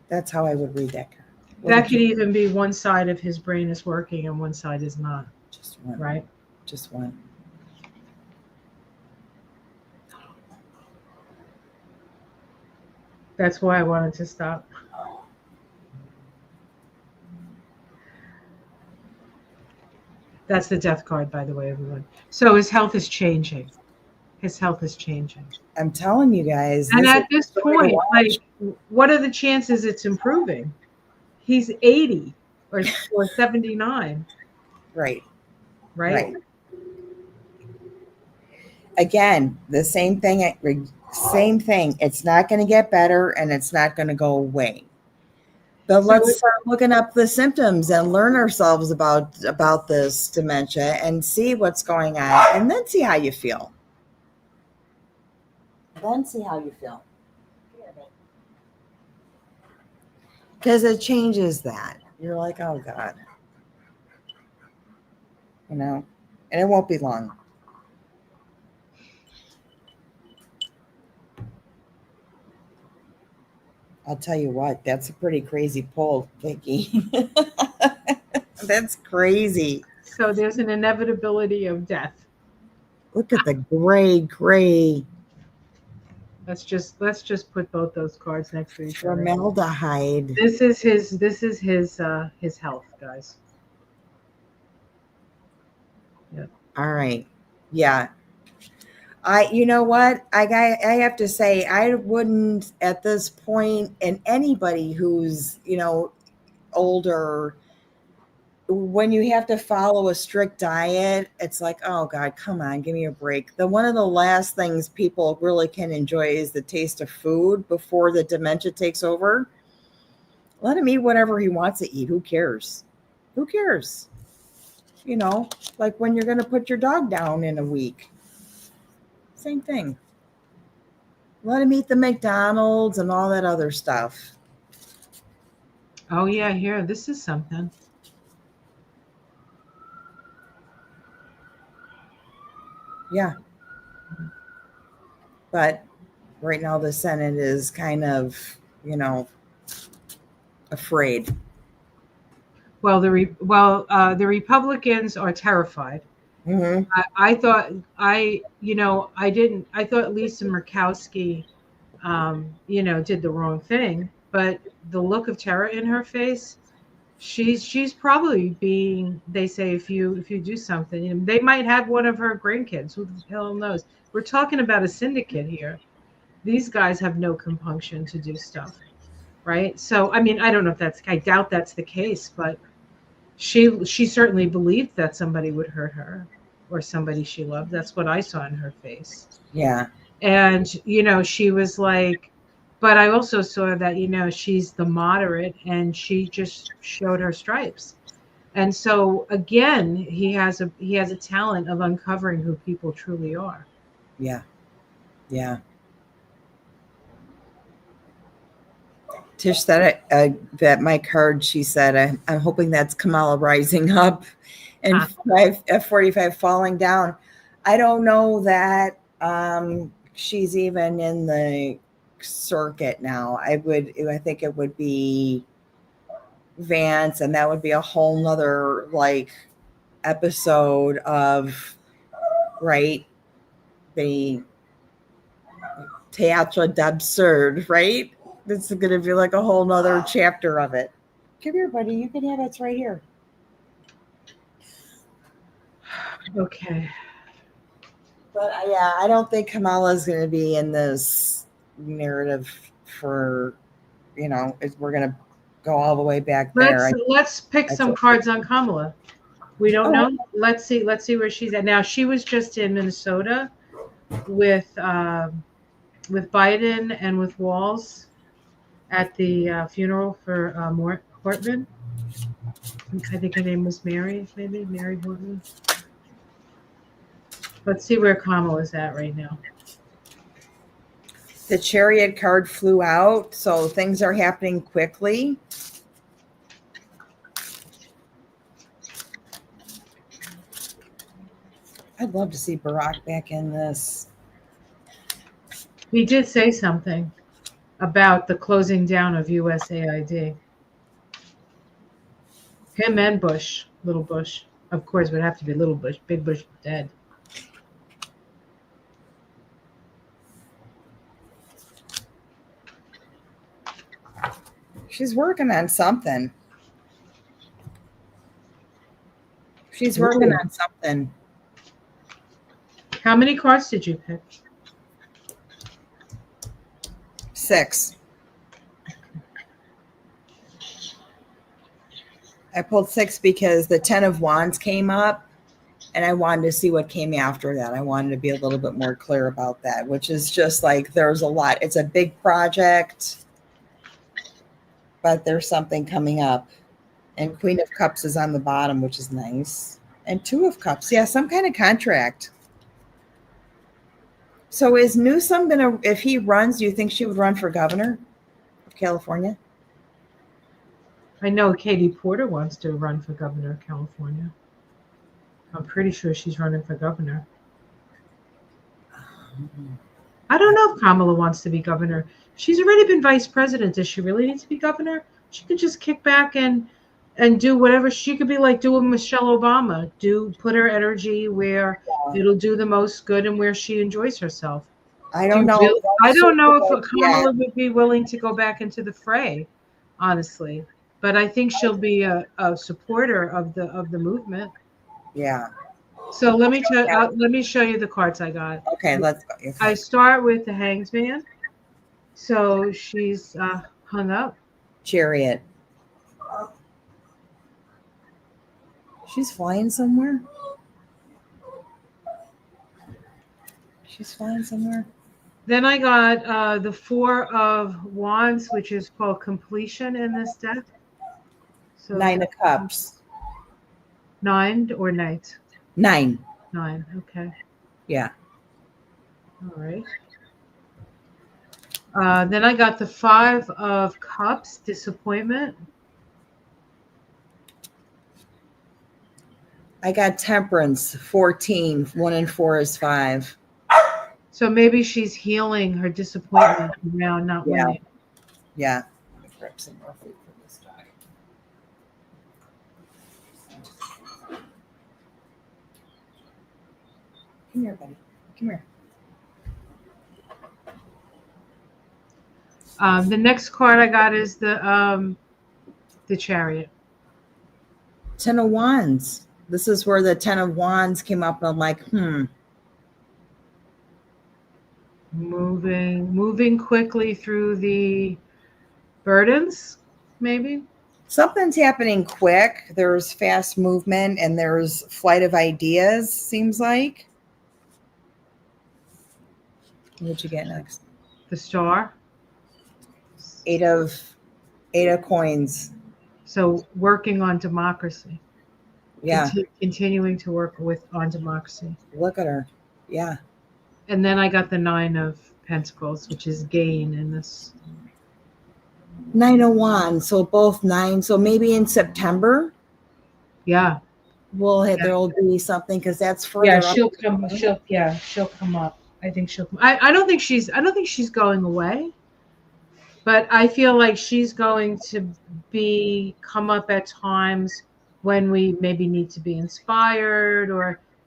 That's how I would read that card. That could even be one side of his brain is working and one side is not. Just one. Right? Just one. That's why I wanted to stop. That's the death card, by the way, everyone. So his health is changing. His health is changing. I'm telling you guys. And at this point, like, what are the chances it's improving? He's 80 or 79. Right. Right. Again, the same thing. Same thing. It's not going to get better and it's not going to go away. But let's start looking up the symptoms and learn ourselves about this dementia and see what's going on and then see how you feel. Because it changes that. You're like, oh God. And it won't be long. I'll tell you what, that's a pretty crazy pull, Vicky. That's crazy. So there's an inevitability of death. Look at the gray. Let's just put both those cards next to each other. Formaldehyde. This is his health, guys. Yeah. All right. Yeah. You know what? I have to say, I wouldn't at this point, and anybody who's, older, when you have to follow a strict diet, it's like, oh God, come on, give me a break. One of the last things people really can enjoy is the taste of food before the dementia takes over. Let him eat whatever he wants to eat. Who cares? Like when you're going to put your dog down in a week. Same thing. Let him eat the McDonald's and all that other stuff. Oh yeah, here, this is something. Yeah. But right now the Senate is kind of, afraid. Well, the Republicans are terrified. Mm-hmm. I thought Lisa Murkowski, did the wrong thing, but the look of terror in her face, she's probably being. They say if you do something, they might have one of her grandkids. Who the hell knows? We're talking about a syndicate here. These guys have no compunction to do stuff, right? So, I mean, I don't know if that's, I doubt that's the case, but she certainly believed that somebody would hurt her or somebody she loved. That's what I saw in her face. Yeah. And, she was like, but I also saw that, she's the moderate and she just showed her stripes. And so again, he has a talent of uncovering who people truly are. Yeah. Yeah. Tish said that my card, she said, I'm hoping that's Kamala rising up and F45 falling down. I don't know that she's even in the circuit now. I think it would be Vance, and that would be a whole nother like episode of right the Théâtre d'Absurde, right? This is going to be like a whole nother chapter of it. Come here, buddy. You can have it. It's right here. Okay. But yeah, I don't think Kamala is going to be in this narrative for, we're going to go all the way back there. Let's pick some cards on Kamala. We don't know. Let's see where she's at. Now, she was just in Minnesota with Biden and with Walz at the funeral for Hortman. I think her name was Mary, maybe Mary Hortman. Let's see where Kamala's at right now. The Chariot card flew out, so things are happening quickly. I'd love to see Barack back in this. He did say something about the closing down of USAID. Him and Bush, little Bush. Of course, would have to be little Bush. Big Bush dead. She's working on something. She's working on something. How many cards did you pick? 6. I pulled 6 because the 10 of Wands came up, and I wanted to see what came after that. I wanted to be a little bit more clear about that, which is just like there's a lot. It's a big project, but there's something coming up. And Queen of Cups is on the bottom, which is nice. And 2 of Cups. Yeah, some kind of contract. So is Newsom going to, if he runs, do you think she would run for governor of California? I know Katie Porter wants to run for governor of California. I'm pretty sure she's running for governor. I don't know if Kamala wants to be governor. She's already been vice president. Does she really need to be governor? She could just kick back and do whatever. She could be like doing Michelle Obama. Put her energy where it'll do the most good and where she enjoys herself. I don't know. I don't know if Kamala would be willing to go back into the fray, honestly. But I think she'll be a supporter of the movement. Yeah. So let me show you the cards I got. Okay, let's go. Okay. I start with the Hanged Man. So she's hung up. Chariot. She's flying somewhere. She's flying somewhere. Then I got the 4 of Wands, which is called completion in this deck. So 9 of Cups. 9 or Knight? 9. 9, okay. Yeah. All right. Then I got the 5 of Cups, disappointment. I got Temperance, 14. 1 and 4 is 5. So maybe she's healing her disappointment around not winning. Yeah. Let me grab some more food for this dog. Come here, buddy. Come here. The next card I got is the Chariot. 10 of Wands. This is where the 10 of Wands came up, and I'm like, moving quickly through the burdens, maybe. Something's happening quick. There's fast movement and there's flight of ideas, seems like. What'd you get next? The star. Eight of coins. So working on democracy. Yeah. Continuing to work on democracy. Look at her. Yeah. And then I got the 9 of Pentacles, which is gain in this. 901. So both 9. So maybe in September. Yeah. There'll be something because that's further Yeah, up. she'll come up. I think she'll come. I don't think she's going away. But I feel like she's going to come up at times when we maybe need to be inspired,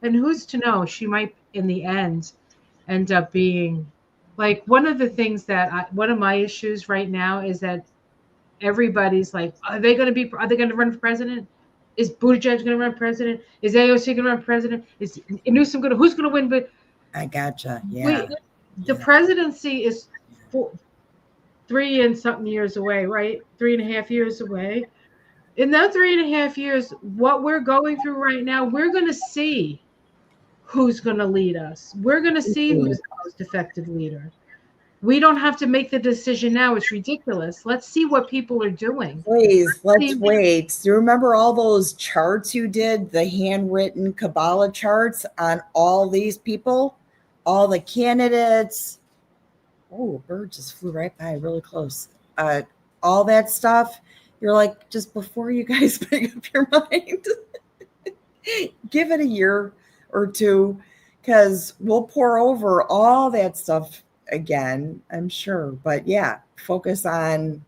and who's to know, she might in the end up being like one of the things one of my issues right now is that everybody's like, are they going to run for president? Is Buttigieg going to run for president? Is AOC going to run for president? Is Newsom who's going to win? But I gotcha. Yeah. The presidency is 3 and something years away, right? 3.5 years away. In that 3.5 years, what we're going through right now, we're going to see who's going to lead us. We're going to see who's the most effective leader. We don't have to make the decision now. It's ridiculous. Let's see what people are doing. Please, let's wait. Do you remember all those charts you did, the handwritten Kabbalah charts on all these people, all the candidates? Oh, a bird just flew right by really close. All that stuff. You're like, just before you guys make up your mind, give it a year or two, because we'll pour over all that stuff again, I'm sure. But yeah, focus on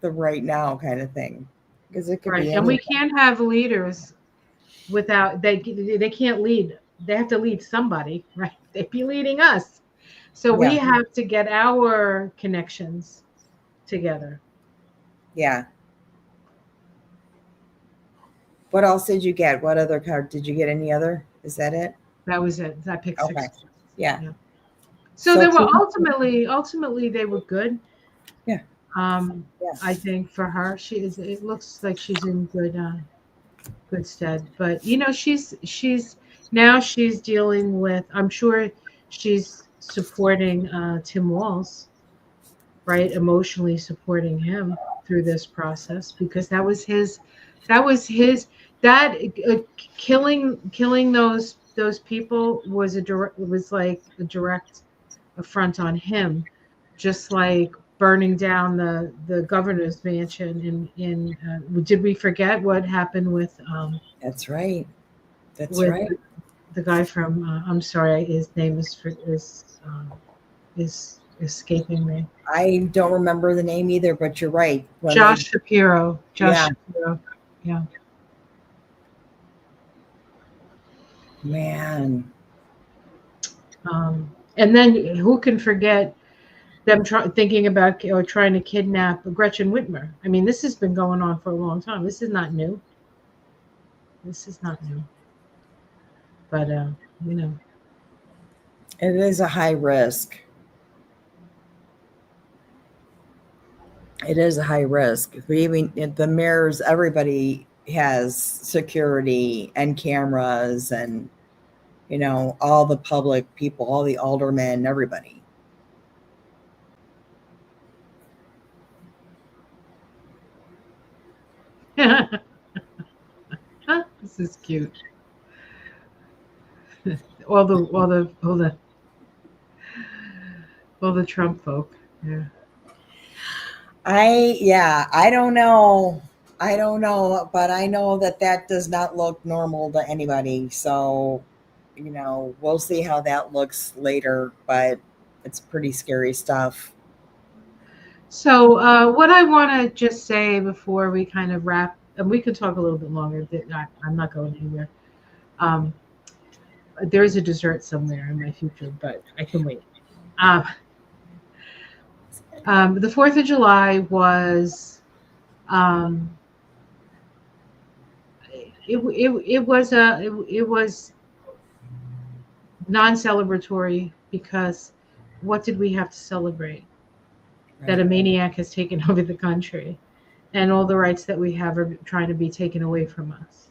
the right now kind of thing, because it could be. And we can't have leaders without they can't lead. They have to lead somebody, right? They'd be leading us. So we have to get our connections together. Yeah. What else did you get? What other card? Did you get any other? Is that it? That was it. I picked 6. Yeah. So they were ultimately they were good. Yeah. I think for her, it looks like she's in good stead. But she's dealing with, I'm sure she's supporting Tim Walz, right? Emotionally supporting him through this process, because killing those people was like a direct affront on him, just like burning down the governor's mansion in did we forget what happened with that's right the guy from I'm sorry, his name is escaping me. I don't remember the name either, but you're right. Josh Shapiro. Shapiro. Yeah. Man. And then who can forget them thinking about or trying to kidnap Gretchen Whitmer? I mean, this has been going on for a long time. This is not new. But it is a high risk. It is a high risk. The mayors, everybody has security and cameras, and all the public people, all the aldermen, everybody. This is cute. all the Trump folk. Yeah. I don't know, but I know that does not look normal to anybody. So, we'll see how that looks later, but it's pretty scary stuff. So what I want to just say before we kind of wrap, and we could talk a little bit longer, I'm not going anywhere. There is a dessert somewhere in my future, but I can wait. The 4th of July was it was non-celebratory because what did we have to celebrate? That Right. a maniac has taken over the country, and all the rights that we have are trying to be taken away from us.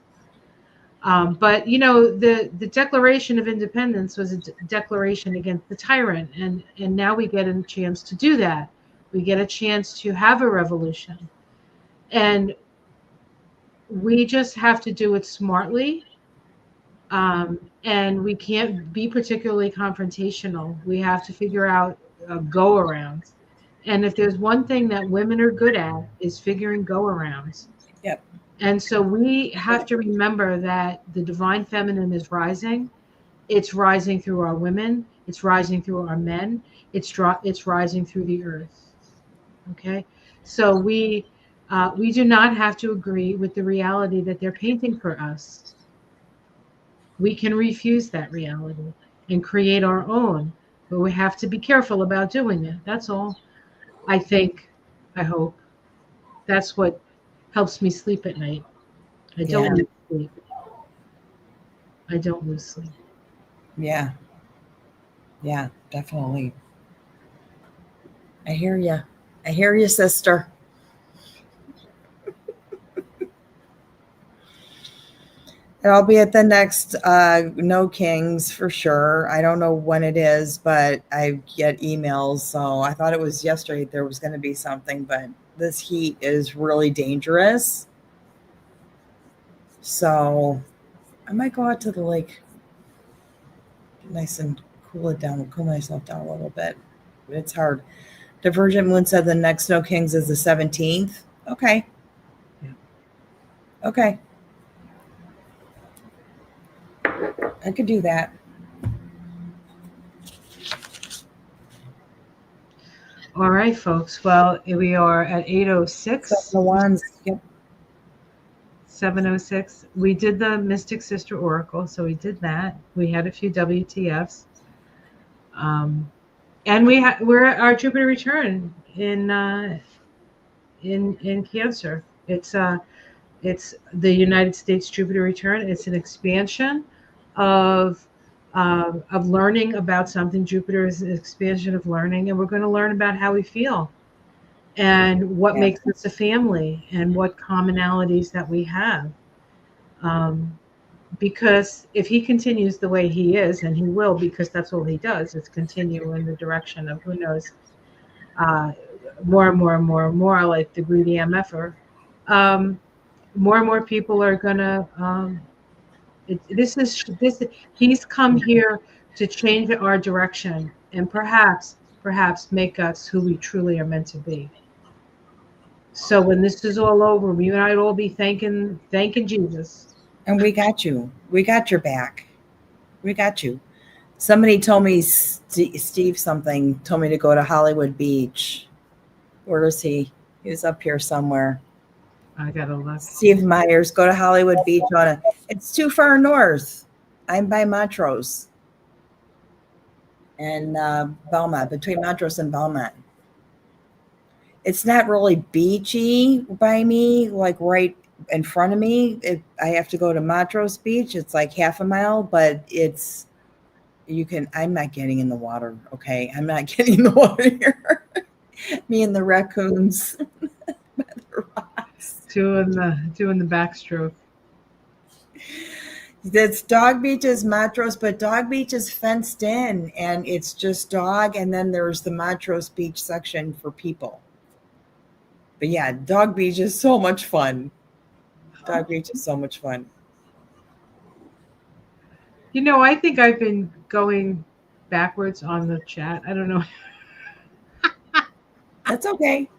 But you know, the Declaration of Independence was a declaration against the tyrant, and now we get a chance to do that. We get a chance to have a revolution, and we just have to do it smartly. And we can't be particularly confrontational. We have to figure out go arounds. And if there's one thing that women are good at is figuring go arounds. Yep. And so we have to remember that the divine feminine is rising. It's rising through our women. It's rising through our men. It's rising through the earth. Okay, so we do not have to agree with the reality that they're painting for us. We can refuse that reality and create our own, but we have to be careful about doing it. That's all. I think, I hope. That's what helps me sleep at night. I don't Yeah. lose sleep. I don't lose sleep. Yeah. Yeah, definitely. I hear you. I hear you, sister. And I'll be at the next No Kings for sure. I don't know when it is, but I get emails. So I thought it was yesterday there was going to be something, but this heat is really dangerous. So I might go out to the lake, nice and cool myself down a little bit. It's hard. Divergent Moon said the next No Kings is the 17th. Okay. Yeah. Okay. I could do that. All right, folks. Well, we are at 8:06. The ones. Yep. 7:06. We did the Mystic Sister Oracle, so we did that. We had a few WTFs. And we're at our Jupiter return in Cancer. It's the United States Jupiter return. It's an expansion of learning about something. Jupiter is an expansion of learning, and we're going to learn about how we feel and what Yeah. makes us a family and what commonalities that we have. Um, because if he continues the way he is, and he will, because that's all he does, is continue in the direction of who knows, uh, more and more and more and more like the greedy MFer. Um, More and more people are gonna. This. He's come here to change our direction and perhaps make us who we truly are meant to be. So when this is all over, we might all be thanking Jesus. And we got you. We got your back. We got you. Somebody told me, Steve something, told me to go to Hollywood Beach. Where is he? He's up here somewhere. I gotta look. Steve Myers, go to Hollywood Beach it's too far north. I'm by Montrose and Belmont, between Montrose and Belmont. It's not really beachy by me, like right in front of me. I have to go to Montrose Beach. It's like half a mile, but I'm not getting in the water. Okay. I'm not getting in the water here. Me and the raccoons. Doing the backstroke. That's Dog Beach is Montrose, but Dog Beach is fenced in and it's just dog. And then there's the Montrose Beach section for people. But yeah, Dog Beach is so much fun. Dog Beach is so much fun. You know, I think I've been going backwards on the chat. I don't know. That's okay.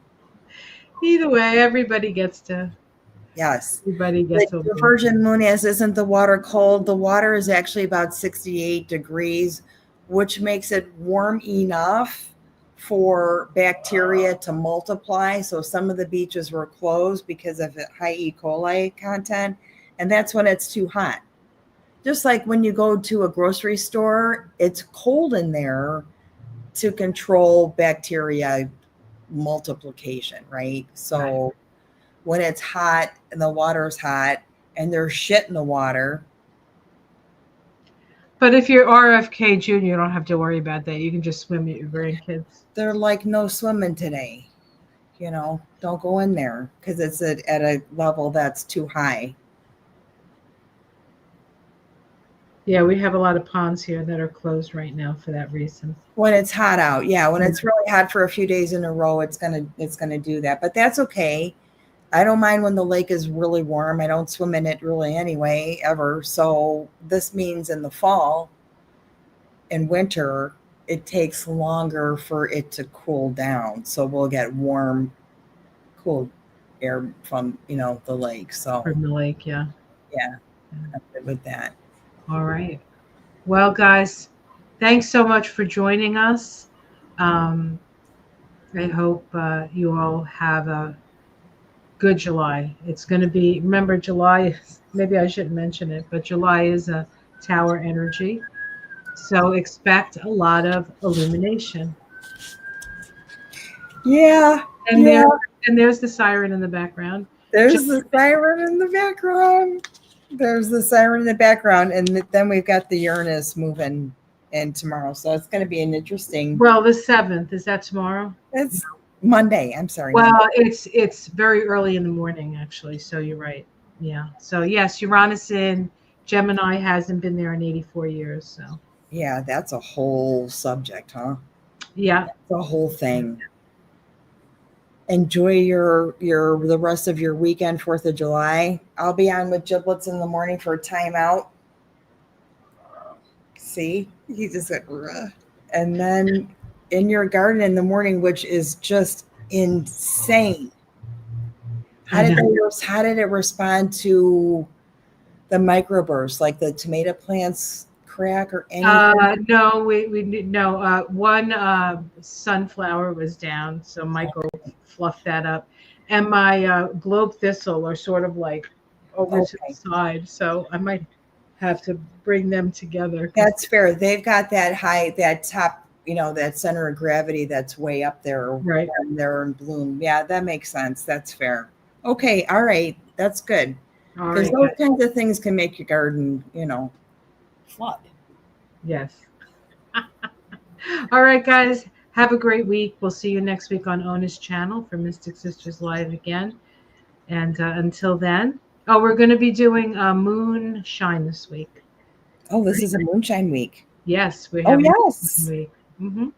Either way, everybody gets to. Yes. Everybody gets The to. Virgin Moon isn't the water cold. The water is actually about 68 degrees, which makes it warm enough for bacteria to multiply. So some of the beaches were closed because of high E. coli content. And that's when it's too hot. Just like when you go to a grocery store, it's cold in there to control bacteria multiplication, right? So Right. when it's hot and the water's hot and there's shit in the water. But if you're RFK Junior, you don't have to worry about that. You can just swim with your grandkids. They're like, no swimming today. You know, don't go in there because it's at a level that's too high. Yeah, we have a lot of ponds here that are closed right now for that reason. When it's hot out, yeah. When it's really hot for a few days in a row, it's gonna do that. But that's okay. I don't mind when the lake is really warm. I don't swim in it really anyway, ever. So this means in the fall and winter, it takes longer for it to cool down. So we'll get warm, cool air from, the lake. So From the lake, yeah. yeah, I'm good with that. All right. Well, guys, thanks so much for joining us. Um, I hope you all have a good July. It's going to be, remember, July is, maybe I shouldn't mention it, but July is a tower energy. So expect a lot of illumination. Yeah, And yeah. there's the siren in the background. There's the siren in the background. There's the siren in the background. And then we've got the Uranus moving in tomorrow. So it's going to be an interesting. Well, the 7th, is that tomorrow? It's Monday. I'm sorry. Well, Monday. it's very early in the morning, actually. So you're right. Yeah. So yes, Uranus in Gemini hasn't been there in 84 years. So yeah, that's a whole subject, huh? Yeah. That's the whole thing. Enjoy the rest of your weekend, 4th of July. I'll be on with Giblets in the morning for a timeout. See, he just said, "Ruh." And then in your garden in the morning, which is just insane. How did it respond to the microburst, like the tomato plants crack or anything? No, we no. One sunflower was down, so Michael fluffed that up, and my globe thistle are sort of like over to the side, so I might have to bring them together. That's fair. They've got that top, that center of gravity that's way up there right when they're in bloom. Yeah, that makes sense. That's fair. Okay, all right, that's good. Because those kinds of things can make your garden, flood. Yes. All right, guys. Have a great week. We'll see you next week on Ona's channel for Mystic Sisters Live again. And until then, we're going to be doing moonshine this week. Oh, this is a moonshine week. Yes, we have. Oh, yes. Week. Mm-hmm.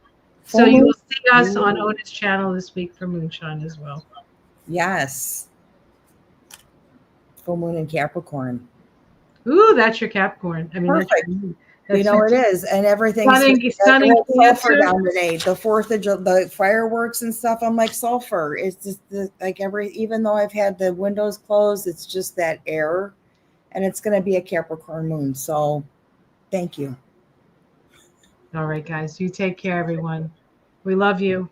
So you will see us on Ona's channel this week for moonshine as well. Yes. Full moon in Capricorn. Ooh, that's your Capricorn. I mean, perfect. It is, and everything's stunning sulfur down today. The 4th of July, the fireworks and stuff. I'm like sulfur. It's just even though I've had the windows closed, it's just that air, and it's going to be a Capricorn moon. So, thank you. All right, guys. You take care, everyone. We love you.